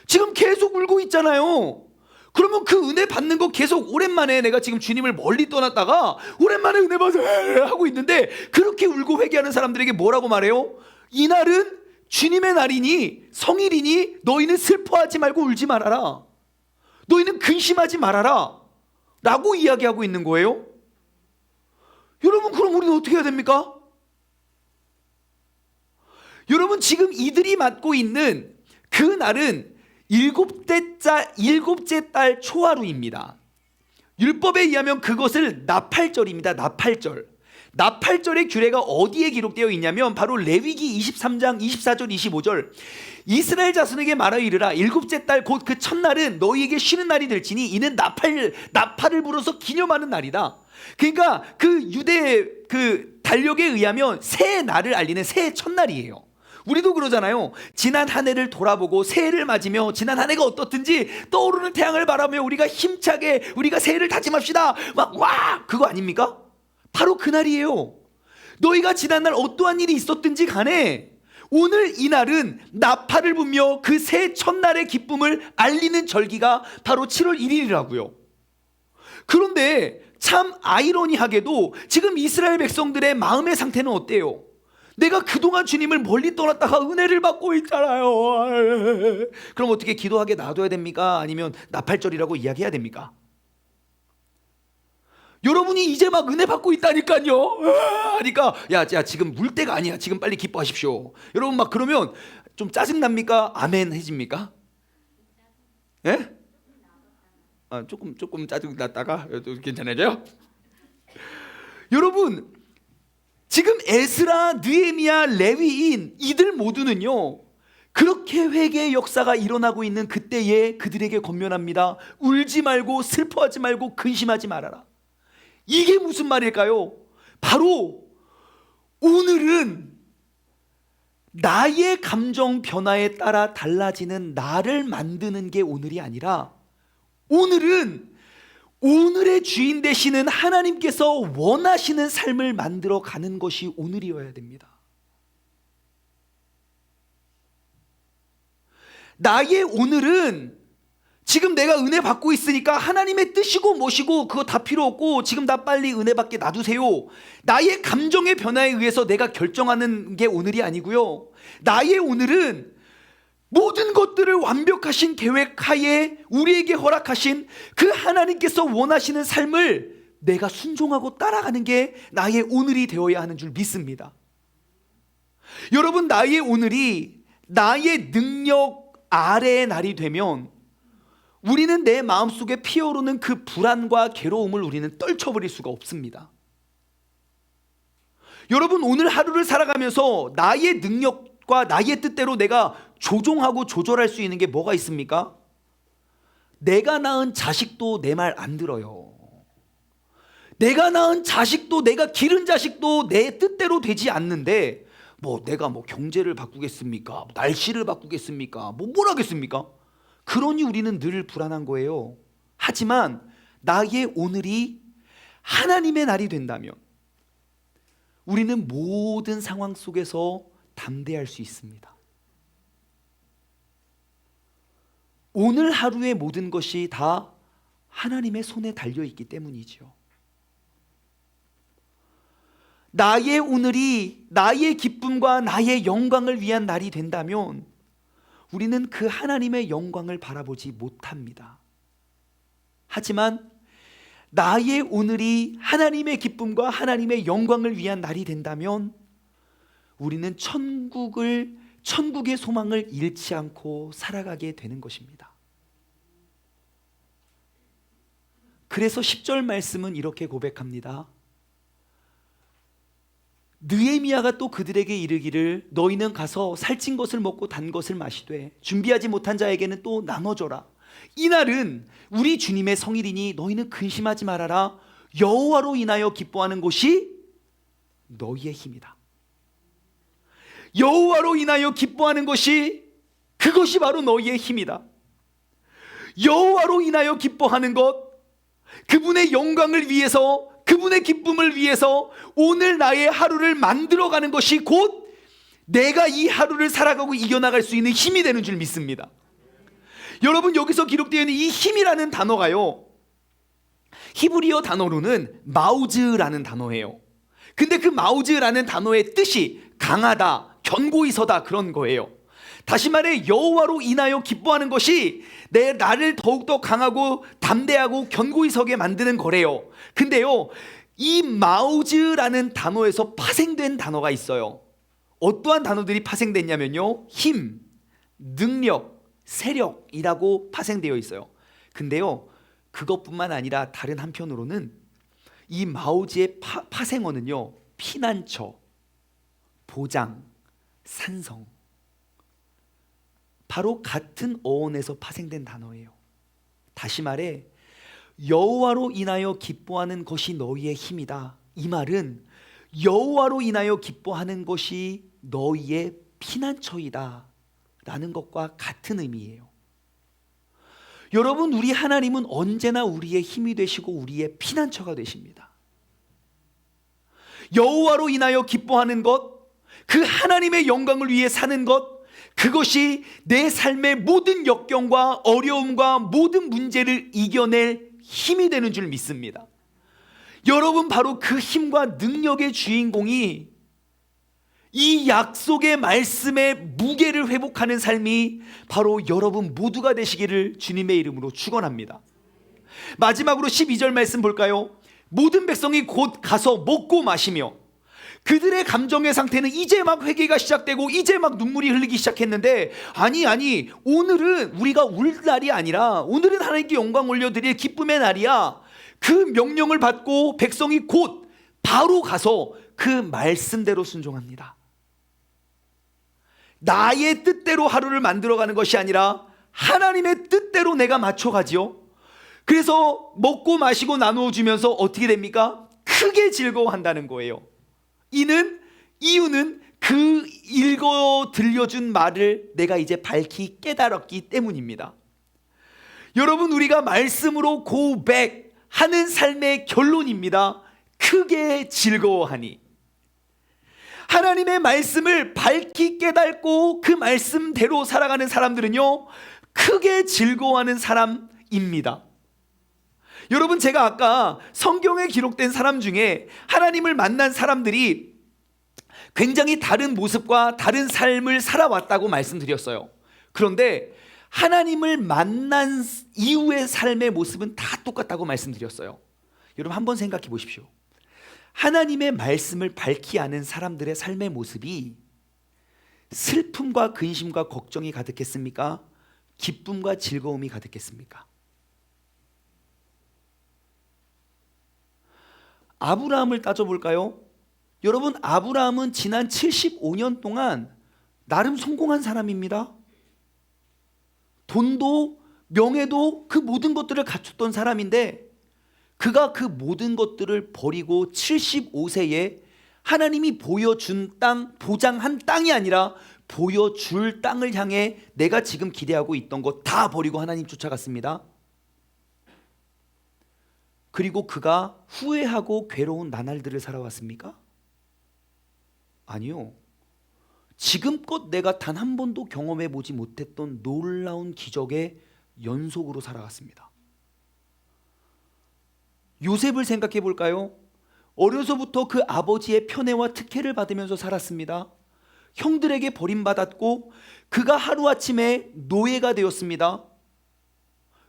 지금 계속 울고 있잖아요. 그러면 그 은혜 받는 거 계속 오랜만에 내가 지금 주님을 멀리 떠났다가 오랜만에 은혜 받아 하고 있는데 그렇게 울고 회개하는 사람들에게 뭐라고 말해요? 이날은 주님의 날이니 성일이니 너희는 슬퍼하지 말고 울지 말아라. 너희는 근심하지 말아라 라고 이야기하고 있는 거예요. 여러분, 그럼 우리는 어떻게 해야 됩니까? 여러분, 지금 이들이 맡고 있는 그 날은 일곱째 달 초하루입니다. 율법에 의하면 그것을 나팔절입니다. 나팔절의 규례가 어디에 기록되어 있냐면 바로 레위기 23장 24절 25절. 이스라엘 자손에게 말하여 이르라. 일곱째 달 곧 그 첫날은 너희에게 쉬는 날이 될지니 이는 나팔을 불어서 기념하는 날이다. 그러니까 그 유대 그 달력에 의하면 새해 날을 알리는 새해 첫날이에요. 우리도 그러잖아요. 지난 한 해를 돌아보고 새해를 맞으며 지난 한 해가 어떻든지 떠오르는 태양을 바라며 우리가 힘차게 우리가 새해를 다짐합시다. 와 그거 아닙니까? 바로 그날이에요. 너희가 지난날 어떠한 일이 있었든지 간에 오늘 이날은 나팔을 불며 그 새 첫날의 기쁨을 알리는 절기가 바로 7월 1일이라고요. 그런데 참 아이러니하게도 지금 이스라엘 백성들의 마음의 상태는 어때요? 내가 그동안 주님을 멀리 떠났다가 은혜를 받고 있잖아요. 그럼 어떻게 기도하게 놔둬야 됩니까? 아니면 나팔절이라고 이야기해야 됩니까? 여러분이 이제 막 은혜 받고 있다니까요. 하니까 야 지금 울 때가 아니야. 지금 빨리 기뻐하십시오. 여러분 막 그러면 좀 짜증납니까? 아멘 해집니까? 예? 조금 짜증 났다가 괜찮아져요? 여러분, 지금 에스라, 느헤미야, 레위인 이들 모두는요 그렇게 회개의 역사가 일어나고 있는 그때에 그들에게 권면합니다. 울지 말고 슬퍼하지 말고 근심하지 말아라. 이게 무슨 말일까요? 바로 오늘은 나의 감정 변화에 따라 달라지는 나를 만드는 게 오늘이 아니라 오늘은 오늘의 주인 되시는 하나님께서 원하시는 삶을 만들어 가는 것이 오늘이어야 됩니다. 나의 오늘은 지금 내가 은혜 받고 있으니까 하나님의 뜻이고 뭐시고 그거 다 필요 없고 지금 나 빨리 은혜 받게 놔두세요. 나의 감정의 변화에 의해서 내가 결정하는 게 오늘이 아니고요. 나의 오늘은 모든 것들을 완벽하신 계획하에 우리에게 허락하신 그 하나님께서 원하시는 삶을 내가 순종하고 따라가는 게 나의 오늘이 되어야 하는 줄 믿습니다. 여러분, 나의 오늘이 나의 능력 아래의 날이 되면 우리는 내 마음속에 피어오르는 그 불안과 괴로움을 우리는 떨쳐버릴 수가 없습니다. 여러분, 오늘 하루를 살아가면서 나의 능력과 나의 뜻대로 내가 조종하고 조절할 수 있는 게 뭐가 있습니까? 내가 낳은 자식도 내 말 안 들어요. 내가 낳은 자식도, 내가 기른 자식도 내 뜻대로 되지 않는데 내가 경제를 바꾸겠습니까? 날씨를 바꾸겠습니까? 뭘 하겠습니까? 그러니 우리는 늘 불안한 거예요. 하지만 나의 오늘이 하나님의 날이 된다면 우리는 모든 상황 속에서 담대할 수 있습니다. 오늘 하루의 모든 것이 다 하나님의 손에 달려있기 때문이죠. 나의 오늘이 나의 기쁨과 나의 영광을 위한 날이 된다면 우리는 그 하나님의 영광을 바라보지 못합니다. 하지만 나의 오늘이 하나님의 기쁨과 하나님의 영광을 위한 날이 된다면 우리는 천국의 소망을 잃지 않고 살아가게 되는 것입니다. 그래서 10절 말씀은 이렇게 고백합니다. 느헤미야가 또 그들에게 이르기를 너희는 가서 살찐 것을 먹고 단 것을 마시되 준비하지 못한 자에게는 또 나눠줘라. 이날은 우리 주님의 성일이니 너희는 근심하지 말아라. 여호와로 인하여 기뻐하는 것이 너희의 힘이다. 여호와로 인하여 기뻐하는 것이 그것이 바로 너희의 힘이다. 여호와로 인하여 기뻐하는 것, 그분의 영광을 위해서, 그분의 기쁨을 위해서 오늘 나의 하루를 만들어가는 것이 곧 내가 이 하루를 살아가고 이겨나갈 수 있는 힘이 되는 줄 믿습니다. 여러분, 여기서 기록되어 있는 이 힘이라는 단어가요, 히브리어 단어로는 마우즈라는 단어예요. 근데 그 마우즈라는 단어의 뜻이 강하다, 견고히 서다, 그런 거예요. 다시 말해 여호와로 인하여 기뻐하는 것이 나를 더욱더 강하고 담대하고 견고히 서게 만드는 거래요. 근데요, 이 마우즈라는 단어에서 파생된 단어가 있어요. 어떠한 단어들이 파생됐냐면요, 힘, 능력, 세력이라고 파생되어 있어요. 근데요, 그것뿐만 아니라 다른 한편으로는 이 마우즈의 파생어는요, 피난처, 보장, 산성, 바로 같은 어원에서 파생된 단어예요. 다시 말해 여호와로 인하여 기뻐하는 것이 너희의 힘이다. 이 말은 여호와로 인하여 기뻐하는 것이 너희의 피난처이다 라는 것과 같은 의미예요. 여러분, 우리 하나님은 언제나 우리의 힘이 되시고 우리의 피난처가 되십니다. 여호와로 인하여 기뻐하는 것, 그 하나님의 영광을 위해 사는 것, 그것이 내 삶의 모든 역경과 어려움과 모든 문제를 이겨낼 힘이 되는 줄 믿습니다. 여러분, 바로 그 힘과 능력의 주인공이 이 약속의 말씀의 무게를 회복하는 삶이 바로 여러분 모두가 되시기를 주님의 이름으로 축원합니다. 마지막으로 12절 말씀 볼까요? 모든 백성이 곧 가서 먹고 마시며, 그들의 감정의 상태는 이제 막 회개가 시작되고 이제 막 눈물이 흘리기 시작했는데, 아니 오늘은 우리가 울 날이 아니라 오늘은 하나님께 영광 올려드릴 기쁨의 날이야. 그 명령을 받고 백성이 곧 바로 가서 그 말씀대로 순종합니다. 나의 뜻대로 하루를 만들어가는 것이 아니라 하나님의 뜻대로 내가 맞춰가지요. 그래서 먹고 마시고 나누어 주면서 어떻게 됩니까? 크게 즐거워한다는 거예요. 이유는 그 읽어 들려준 말을 내가 이제 밝히 깨달았기 때문입니다. 여러분, 우리가 말씀으로 고백하는 삶의 결론입니다. 크게 즐거워하니. 하나님의 말씀을 밝히 깨닫고 그 말씀대로 살아가는 사람들은요, 크게 즐거워하는 사람입니다. 여러분, 제가 아까 성경에 기록된 사람 중에 하나님을 만난 사람들이 굉장히 다른 모습과 다른 삶을 살아왔다고 말씀드렸어요. 그런데 하나님을 만난 이후의 삶의 모습은 다 똑같다고 말씀드렸어요. 여러분, 한번 생각해 보십시오. 하나님의 말씀을 밝히 아는 사람들의 삶의 모습이 슬픔과 근심과 걱정이 가득했습니까? 기쁨과 즐거움이 가득했습니까? 아브라함을 따져볼까요? 여러분, 아브라함은 지난 75년 동안 나름 성공한 사람입니다. 돈도 명예도 그 모든 것들을 갖췄던 사람인데, 그가 그 모든 것들을 버리고 75세에 하나님이 보여준 땅, 보장한 땅이 아니라 보여줄 땅을 향해 내가 지금 기대하고 있던 것 다 버리고 하나님 쫓아갔습니다. 그리고 그가 후회하고 괴로운 나날들을 살아왔습니까? 아니요. 지금껏 내가 단 한 번도 경험해 보지 못했던 놀라운 기적의 연속으로 살아갔습니다. 요셉을 생각해 볼까요? 어려서부터 그 아버지의 편애와 특혜를 받으면서 살았습니다. 형들에게 버림받았고 그가 하루아침에 노예가 되었습니다.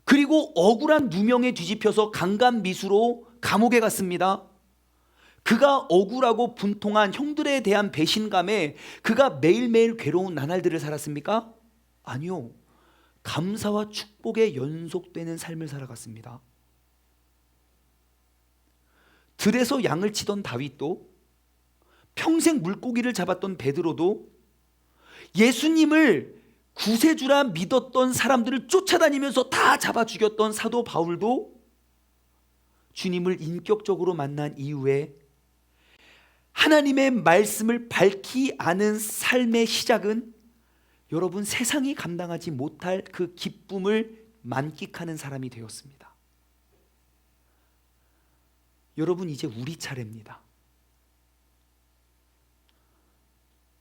그리고 억울한 누명에 뒤집혀서 강간미수로 감옥에 갔습니다. 그가 억울하고 분통한 형들에 대한 배신감에 그가 매일매일 괴로운 나날들을 살았습니까? 아니요. 감사와 축복의 연속되는 삶을 살아갔습니다. 들에서 양을 치던 다윗도, 평생 물고기를 잡았던 베드로도, 예수님을 구세주라 믿었던 사람들을 쫓아다니면서 다 잡아 죽였던 사도 바울도 주님을 인격적으로 만난 이후에 하나님의 말씀을 밝히 아는 삶의 시작은 여러분 세상이 감당하지 못할 그 기쁨을 만끽하는 사람이 되었습니다. 여러분 이제 우리 차례입니다.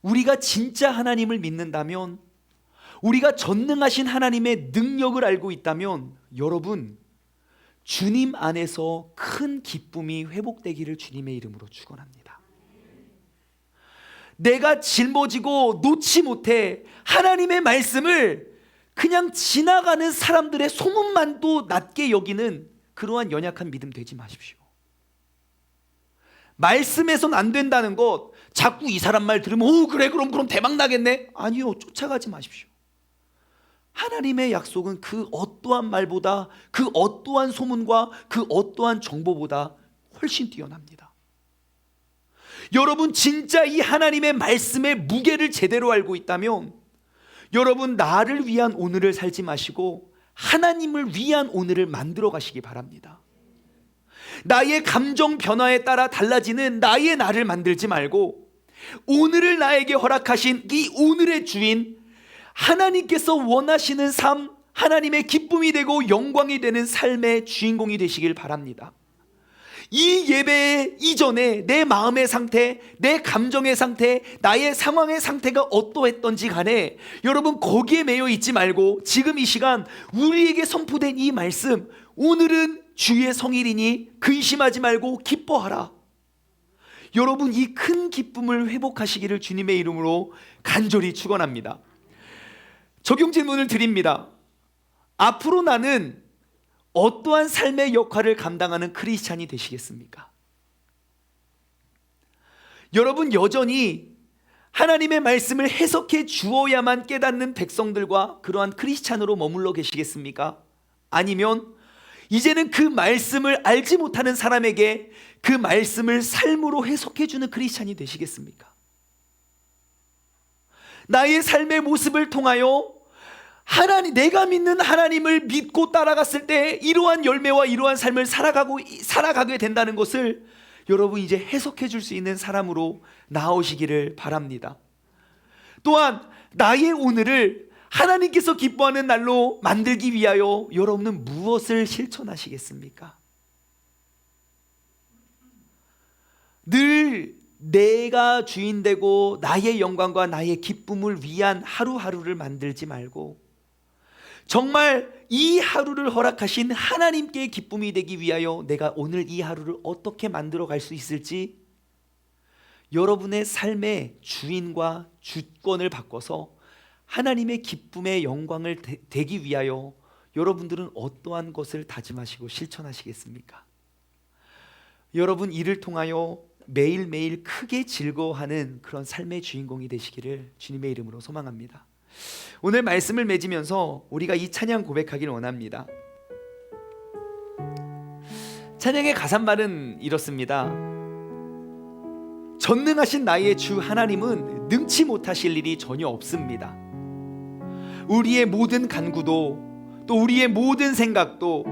우리가 진짜 하나님을 믿는다면, 우리가 전능하신 하나님의 능력을 알고 있다면 여러분 주님 안에서 큰 기쁨이 회복되기를 주님의 이름으로 축원합니다. 내가 짊어지고 놓지 못해 하나님의 말씀을 그냥 지나가는 사람들의 소문만도 낮게 여기는 그러한 연약한 믿음 되지 마십시오. 말씀에선 안 된다는 것, 자꾸 이 사람 말 들으면 오 그래 그럼 대박 나겠네. 아니요, 쫓아가지 마십시오. 하나님의 약속은 그 어떠한 말보다, 그 어떠한 소문과 그 어떠한 정보보다 훨씬 뛰어납니다. 여러분 진짜 이 하나님의 말씀의 무게를 제대로 알고 있다면 여러분 나를 위한 오늘을 살지 마시고 하나님을 위한 오늘을 만들어 가시기 바랍니다. 나의 감정 변화에 따라 달라지는 나의 나를 만들지 말고 오늘을 나에게 허락하신 이 오늘의 주인 하나님께서 원하시는 삶, 하나님의 기쁨이 되고 영광이 되는 삶의 주인공이 되시길 바랍니다. 이 예배 이전에 내 마음의 상태, 내 감정의 상태, 나의 상황의 상태가 어떠했던지 간에 여러분 거기에 매여 있지 말고 지금 이 시간 우리에게 선포된 이 말씀, 오늘은 주의 성일이니 근심하지 말고 기뻐하라. 여러분 이 큰 기쁨을 회복하시기를 주님의 이름으로 간절히 축원합니다. 적용 질문을 드립니다. 앞으로 나는 어떠한 삶의 역할을 감당하는 크리스찬이 되시겠습니까? 여러분 여전히 하나님의 말씀을 해석해 주어야만 깨닫는 백성들과 그러한 크리스찬으로 머물러 계시겠습니까? 아니면 이제는 그 말씀을 알지 못하는 사람에게 그 말씀을 삶으로 해석해 주는 크리스찬이 되시겠습니까? 나의 삶의 모습을 통하여 하나님, 내가 믿는 하나님을 믿고 따라갔을 때 이러한 열매와 이러한 삶을 살아가게 된다는 것을 여러분 이제 해석해 줄 수 있는 사람으로 나오시기를 바랍니다. 또한 나의 오늘을 하나님께서 기뻐하는 날로 만들기 위하여 여러분은 무엇을 실천하시겠습니까? 늘 내가 주인 되고 나의 영광과 나의 기쁨을 위한 하루하루를 만들지 말고 정말 이 하루를 허락하신 하나님께 기쁨이 되기 위하여 내가 오늘 이 하루를 어떻게 만들어 갈 수 있을지 여러분의 삶의 주인과 주권을 바꿔서 하나님의 기쁨의 영광을 되기 위하여 여러분들은 어떠한 것을 다짐하시고 실천하시겠습니까? 여러분 이를 통하여 매일매일 크게 즐거워하는 그런 삶의 주인공이 되시기를 주님의 이름으로 소망합니다. 오늘 말씀을 맺으면서 우리가 이 찬양 고백하기를 원합니다. 찬양의 가사말은 이렇습니다. 전능하신 나의 주 하나님은 능치 못하실 일이 전혀 없습니다. 우리의 모든 간구도 또 우리의 모든 생각도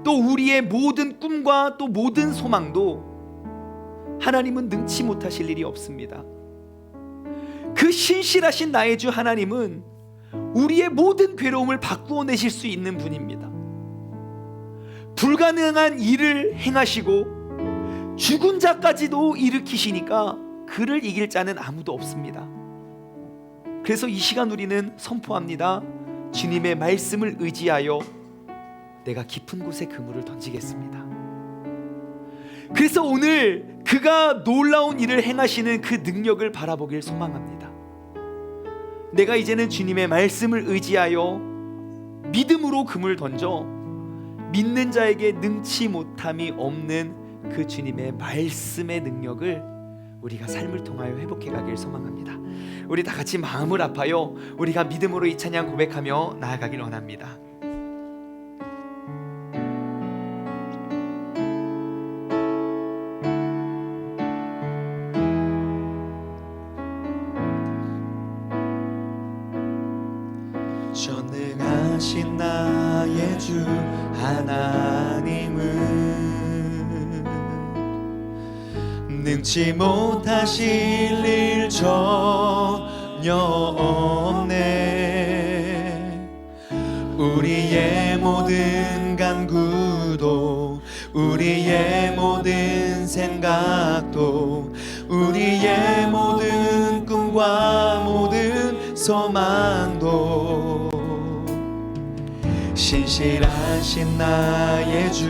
또 또 우리의 모든 꿈과 또 모든 소망도 하나님은 능치 못하실 일이 없습니다. 그 신실하신 나의 주 하나님은 우리의 모든 괴로움을 바꾸어 내실 수 있는 분입니다. 불가능한 일을 행하시고 죽은 자까지도 일으키시니까 그를 이길 자는 아무도 없습니다. 그래서 이 시간 우리는 선포합니다. 주님의 말씀을 의지하여 내가 깊은 곳에 그물을 던지겠습니다. 그래서 오늘 그가 놀라운 일을 행하시는 그 능력을 바라보길 소망합니다. 내가 이제는 주님의 말씀을 의지하여 믿음으로 그물 던져 믿는 자에게 능치 못함이 없는 그 주님의 말씀의 능력을 우리가 삶을 통하여 회복해 가길 소망합니다. 우리 다 같이 마음을 아파요 우리가 믿음으로 이 찬양 고백하며 나아가길 원합니다. 전능하신 나의 주 하나님은 능치 못하실 일 전혀 없네. 우리의 모든 간구도 우리의 모든 생각도 우리의 모든 꿈과 모든 소망도 신실하신 나의 주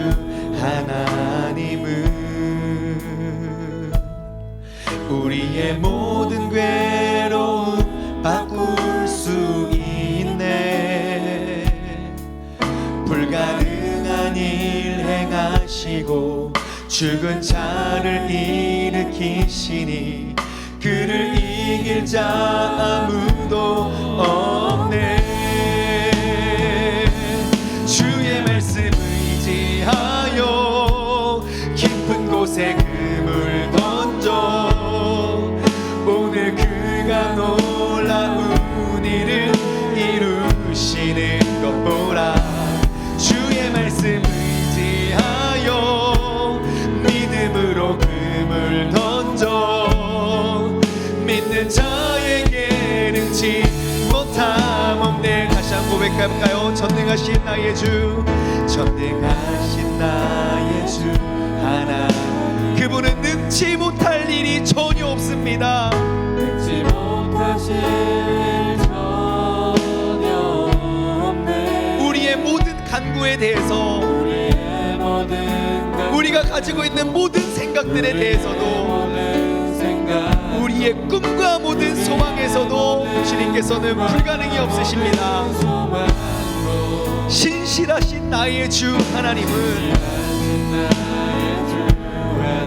하나님은 우리의 모든 괴로움 바꿀 수 있네. 불가능한 일 행하시고 죽은 자를 일으키시니 그를 이길 자 아무도 없네. 주의 말씀 의지하여 깊은 곳에 그물 던져 오늘 그가 놀라운 일을 이루시는 것 보라. 주의 말씀 의지하여 믿음으로 그물 던져 믿는 자에게 능치 못함 없네. 다시 한번 고백할까요? 전능하신 나의 주, 전능하신 나의 주 하나, 그분은 능치 못할 일이 전혀 없습니다. 능치 못하실 일 전혀 없네. 우리의 모든 간구에 대해서, 우리가 가지고 있는 모든 생각들에 대해서도, 우리의 꿈과 모든 소망에서도 주님께서는 불가능이 없으십니다. 신실하신 나의 주 하나님은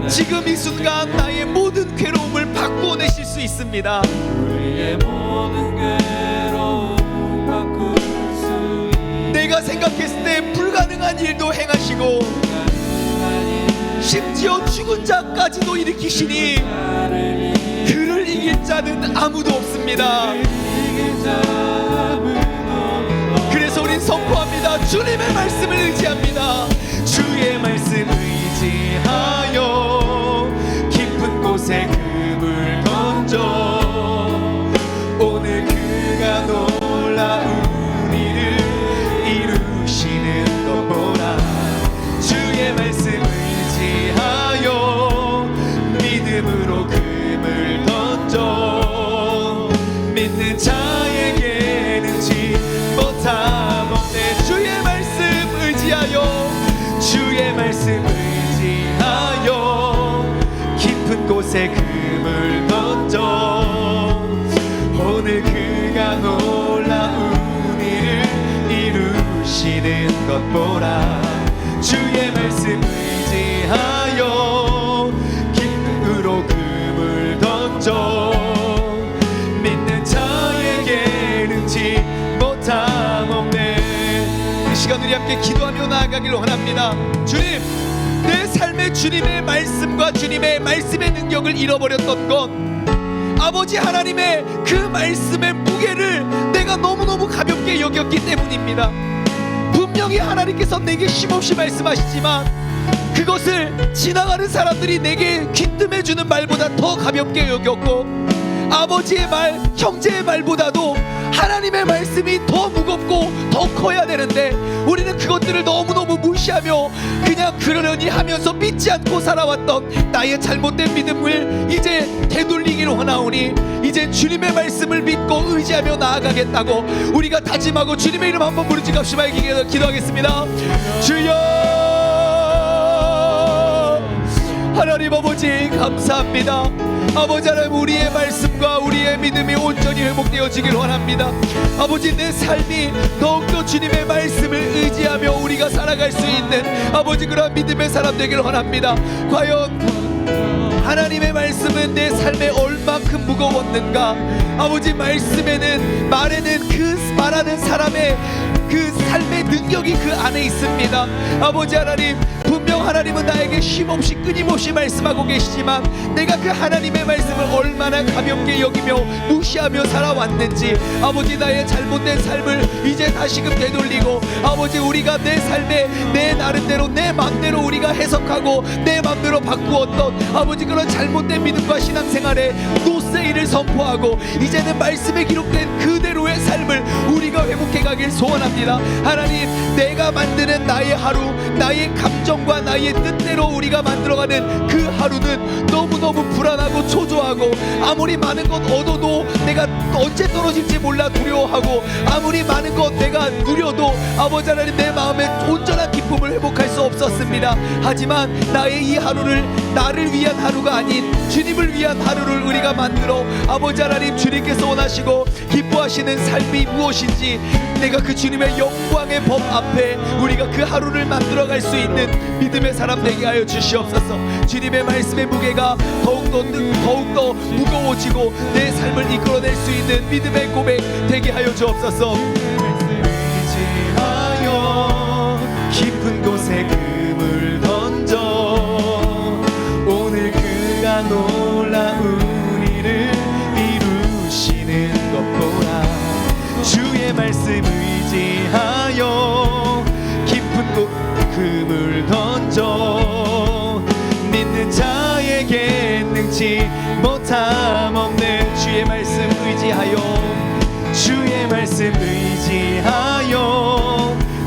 지금 이 순간 나의 모든 괴로움을 바꾸어 내실 수 있습니다. 내가 생각했을 때 불가능한 일도 행하시고 심지어 죽은 자까지도 일으키시니 그를 이길 자는 아무도 없습니다. 그래서 우린 선포합니다. 주님의 말씀을 의지합니다. 주의 말씀 의지하여 깊은 곳에 그물 던져 오늘 그가 놀라운 일을 이루시는 것 보라. 주의 말씀 의지하여 믿음으로 그물 던져 믿는 자에게 능치 못함 없네. 주의 말씀 의지하여, 주의 말씀 의지하여 깊은 곳에 그물 던져 오늘 그가 놀라운 일을 이루시는 것 보라. 주의 말씀 의지하여 깊음으로 그물 던져 믿는 자에게 능치 못함 없네. 이 시간 우리 함께 기도하며 나아가기를 원합니다. 주님, 내 삶에 주님의 말씀과 주님의 말씀의 능력을 잃어버렸던 것, 아버지 하나님의 그 말씀의 무게를 내가 너무너무 가볍게 여겼기 때문입니다. 분명히 하나님께서 내게 쉼없이 말씀하시지만 그것을 지나가는 사람들이 내게 귀뜸해주는 말보다 더 가볍게 여겼고, 아버지의 말, 형제의 말보다도 하나님의 말씀이 더 무겁고 더 커야 되는데 우리는 그것들을 너무너무 무시하며 그냥 그러려니 하면서 믿지 않고 살아왔던 나의 잘못된 믿음을 이제 되돌리기를 원하오니, 이제 주님의 말씀을 믿고 의지하며 나아가겠다고 우리가 다짐하고 주님의 이름 한번 부르짖어 갑시다. 기도하겠습니다. 주여, 하나님 아버지 감사합니다. 아버지 하나님, 우리의 말씀과 우리의 믿음이 온전히 회복되어지길 원합니다. 아버지, 내 삶이 더욱더 주님의 말씀을 의지하며 우리가 살아갈 수 있는 아버지 그러한 믿음의 사람 되길 원합니다. 과연 하나님의 말씀은 내 삶에 얼만큼 무거웠는가? 아버지, 말씀에는, 말에는 그 말하는 사람의 그 삶의 능력이 그 안에 있습니다. 아버지 하나님, 분명 하나님은 나에게 쉼없이 끊임없이 말씀하고 계시지만 내가 그 하나님의 말씀을 얼마나 가볍게 여기며 무시하며 살아왔는지, 아버지 나의 잘못된 삶을 이제 다시금 되돌리고, 아버지 우리가 내 삶에 내 나름대로 내 맘대로 우리가 해석하고 내 맘대로 바꾸었던 아버지 그런 잘못된 믿음과 신앙생활에 노세이를 선포하고 이제는 말씀에 기록된 그대로의 삶을 우리가 회복해 가길 소원합니다. 하나님, 내가 만드는 나의 하루, 나의 감정과 나의 뜻대로 우리가 만들어가는 그 하루는 너무너무 불안하고 초조하고, 아무리 많은 것 얻어도 내가 언제 떨어질지 몰라 두려워하고, 아무리 많은 것 내가 누려도 아버지 하나님 내 마음에 온전한 기쁨을 회복할 수 없었습니다. 하지만 나의 이 하루를 나를 위한 하루가 아닌 주님을 위한 하루를 우리가 만들어 아버지 하나님 주님께서 원하시고 기뻐하시는 삶이 무엇인지, 내가 그 주님의 영광의 법 앞에 우리가 그 하루를 만들어갈 수 있는 믿음의 사람 되게 하여 주시옵소서. 주님의 말씀의 무게가 더욱더 무거워지고 내 삶을 이끌어낼 수 있는 믿음의 고백 되게 하여 주옵소서. 의지하여 깊은 곳에 금을 던져 오늘 그가 놀라운 일을 이루시는 것 보라. 주의 말씀 의지하여 깊은 곳 금을 던져 믿는 자에게 능치 못함 없네. 주의 말씀 의지하여, 주의 말씀 의지하여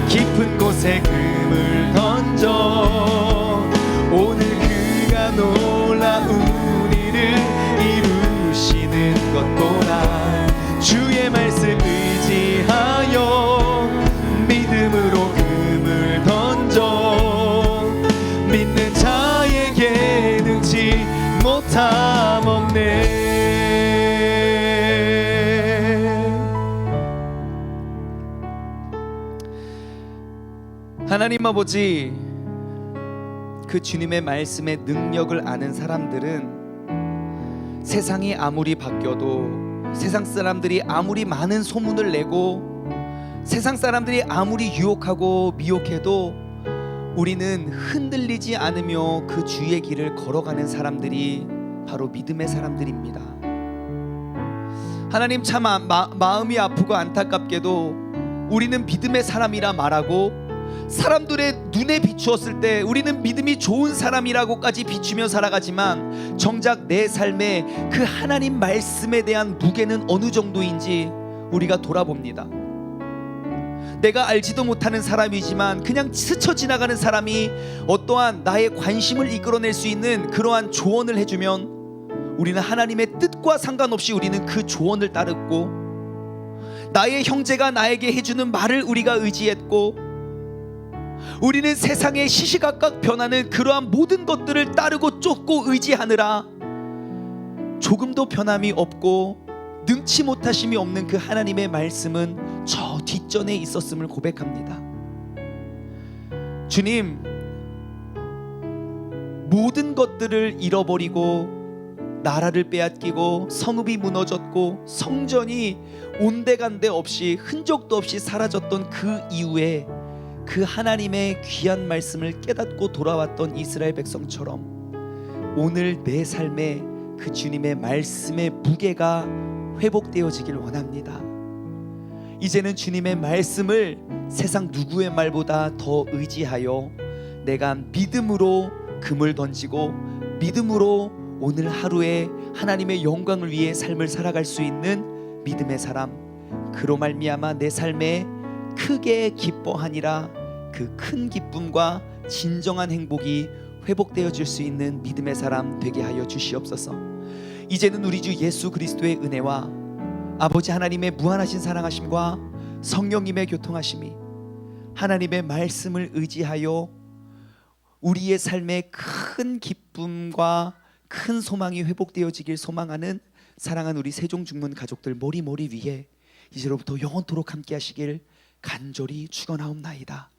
깊은 곳에 금을 던져 오늘 그가 놀라운 일을 이루시는 것 보라. 주의 말씀 의지하여 믿음으로 금을 던져 믿는 자에게 능치 못함 없네. 하나님 아버지, 그 주님의 말씀의 능력을 아는 사람들은 세상이 아무리 바뀌어도, 세상 사람들이 아무리 많은 소문을 내고, 세상 사람들이 아무리 유혹하고 미혹해도 우리는 흔들리지 않으며 그 주의 길을 걸어가는 사람들이 바로 믿음의 사람들입니다. 하나님, 참 마음이 아프고 안타깝게도 우리는 믿음의 사람이라 말하고 사람들의 눈에 비추었을 때 우리는 믿음이 좋은 사람이라고까지 비추며 살아가지만 정작 내 삶에 그 하나님 말씀에 대한 무게는 어느 정도인지 우리가 돌아봅니다. 내가 알지도 못하는 사람이지만 그냥 스쳐 지나가는 사람이 어떠한 나의 관심을 이끌어낼 수 있는 그러한 조언을 해주면 우리는 하나님의 뜻과 상관없이 우리는 그 조언을 따르고, 나의 형제가 나에게 해주는 말을 우리가 의지했고, 우리는 세상에 시시각각 변하는 그러한 모든 것들을 따르고 쫓고 의지하느라 조금도 변함이 없고 능치 못하심이 없는 그 하나님의 말씀은 저 뒷전에 있었음을 고백합니다. 주님, 모든 것들을 잃어버리고 나라를 빼앗기고 성읍이 무너졌고 성전이 온데간데 없이 흔적도 없이 사라졌던 그 이후에 그 하나님의 귀한 말씀을 깨닫고 돌아왔던 이스라엘 백성처럼 오늘 내 삶에 그 주님의 말씀의 무게가 회복되어지길 원합니다. 이제는 주님의 말씀을 세상 누구의 말보다 더 의지하여 내가 믿음으로 금을 던지고 믿음으로 오늘 하루에 하나님의 영광을 위해 삶을 살아갈 수 있는 믿음의 사람, 그로 말미암아 내 삶에 크게 기뻐하니라 그 큰 기쁨과 진정한 행복이 회복되어질 수 있는 믿음의 사람 되게 하여 주시옵소서. 이제는 우리 주 예수 그리스도의 은혜와 아버지 하나님의 무한하신 사랑하심과 성령님의 교통하심이 하나님의 말씀을 의지하여 우리의 삶에 큰 기쁨과 큰 소망이 회복되어지길 소망하는 사랑하는 우리 세종중문 가족들 모리모리 위에 이제로부터 영원토록 함께 하시길 간절히 축원하옵나이다.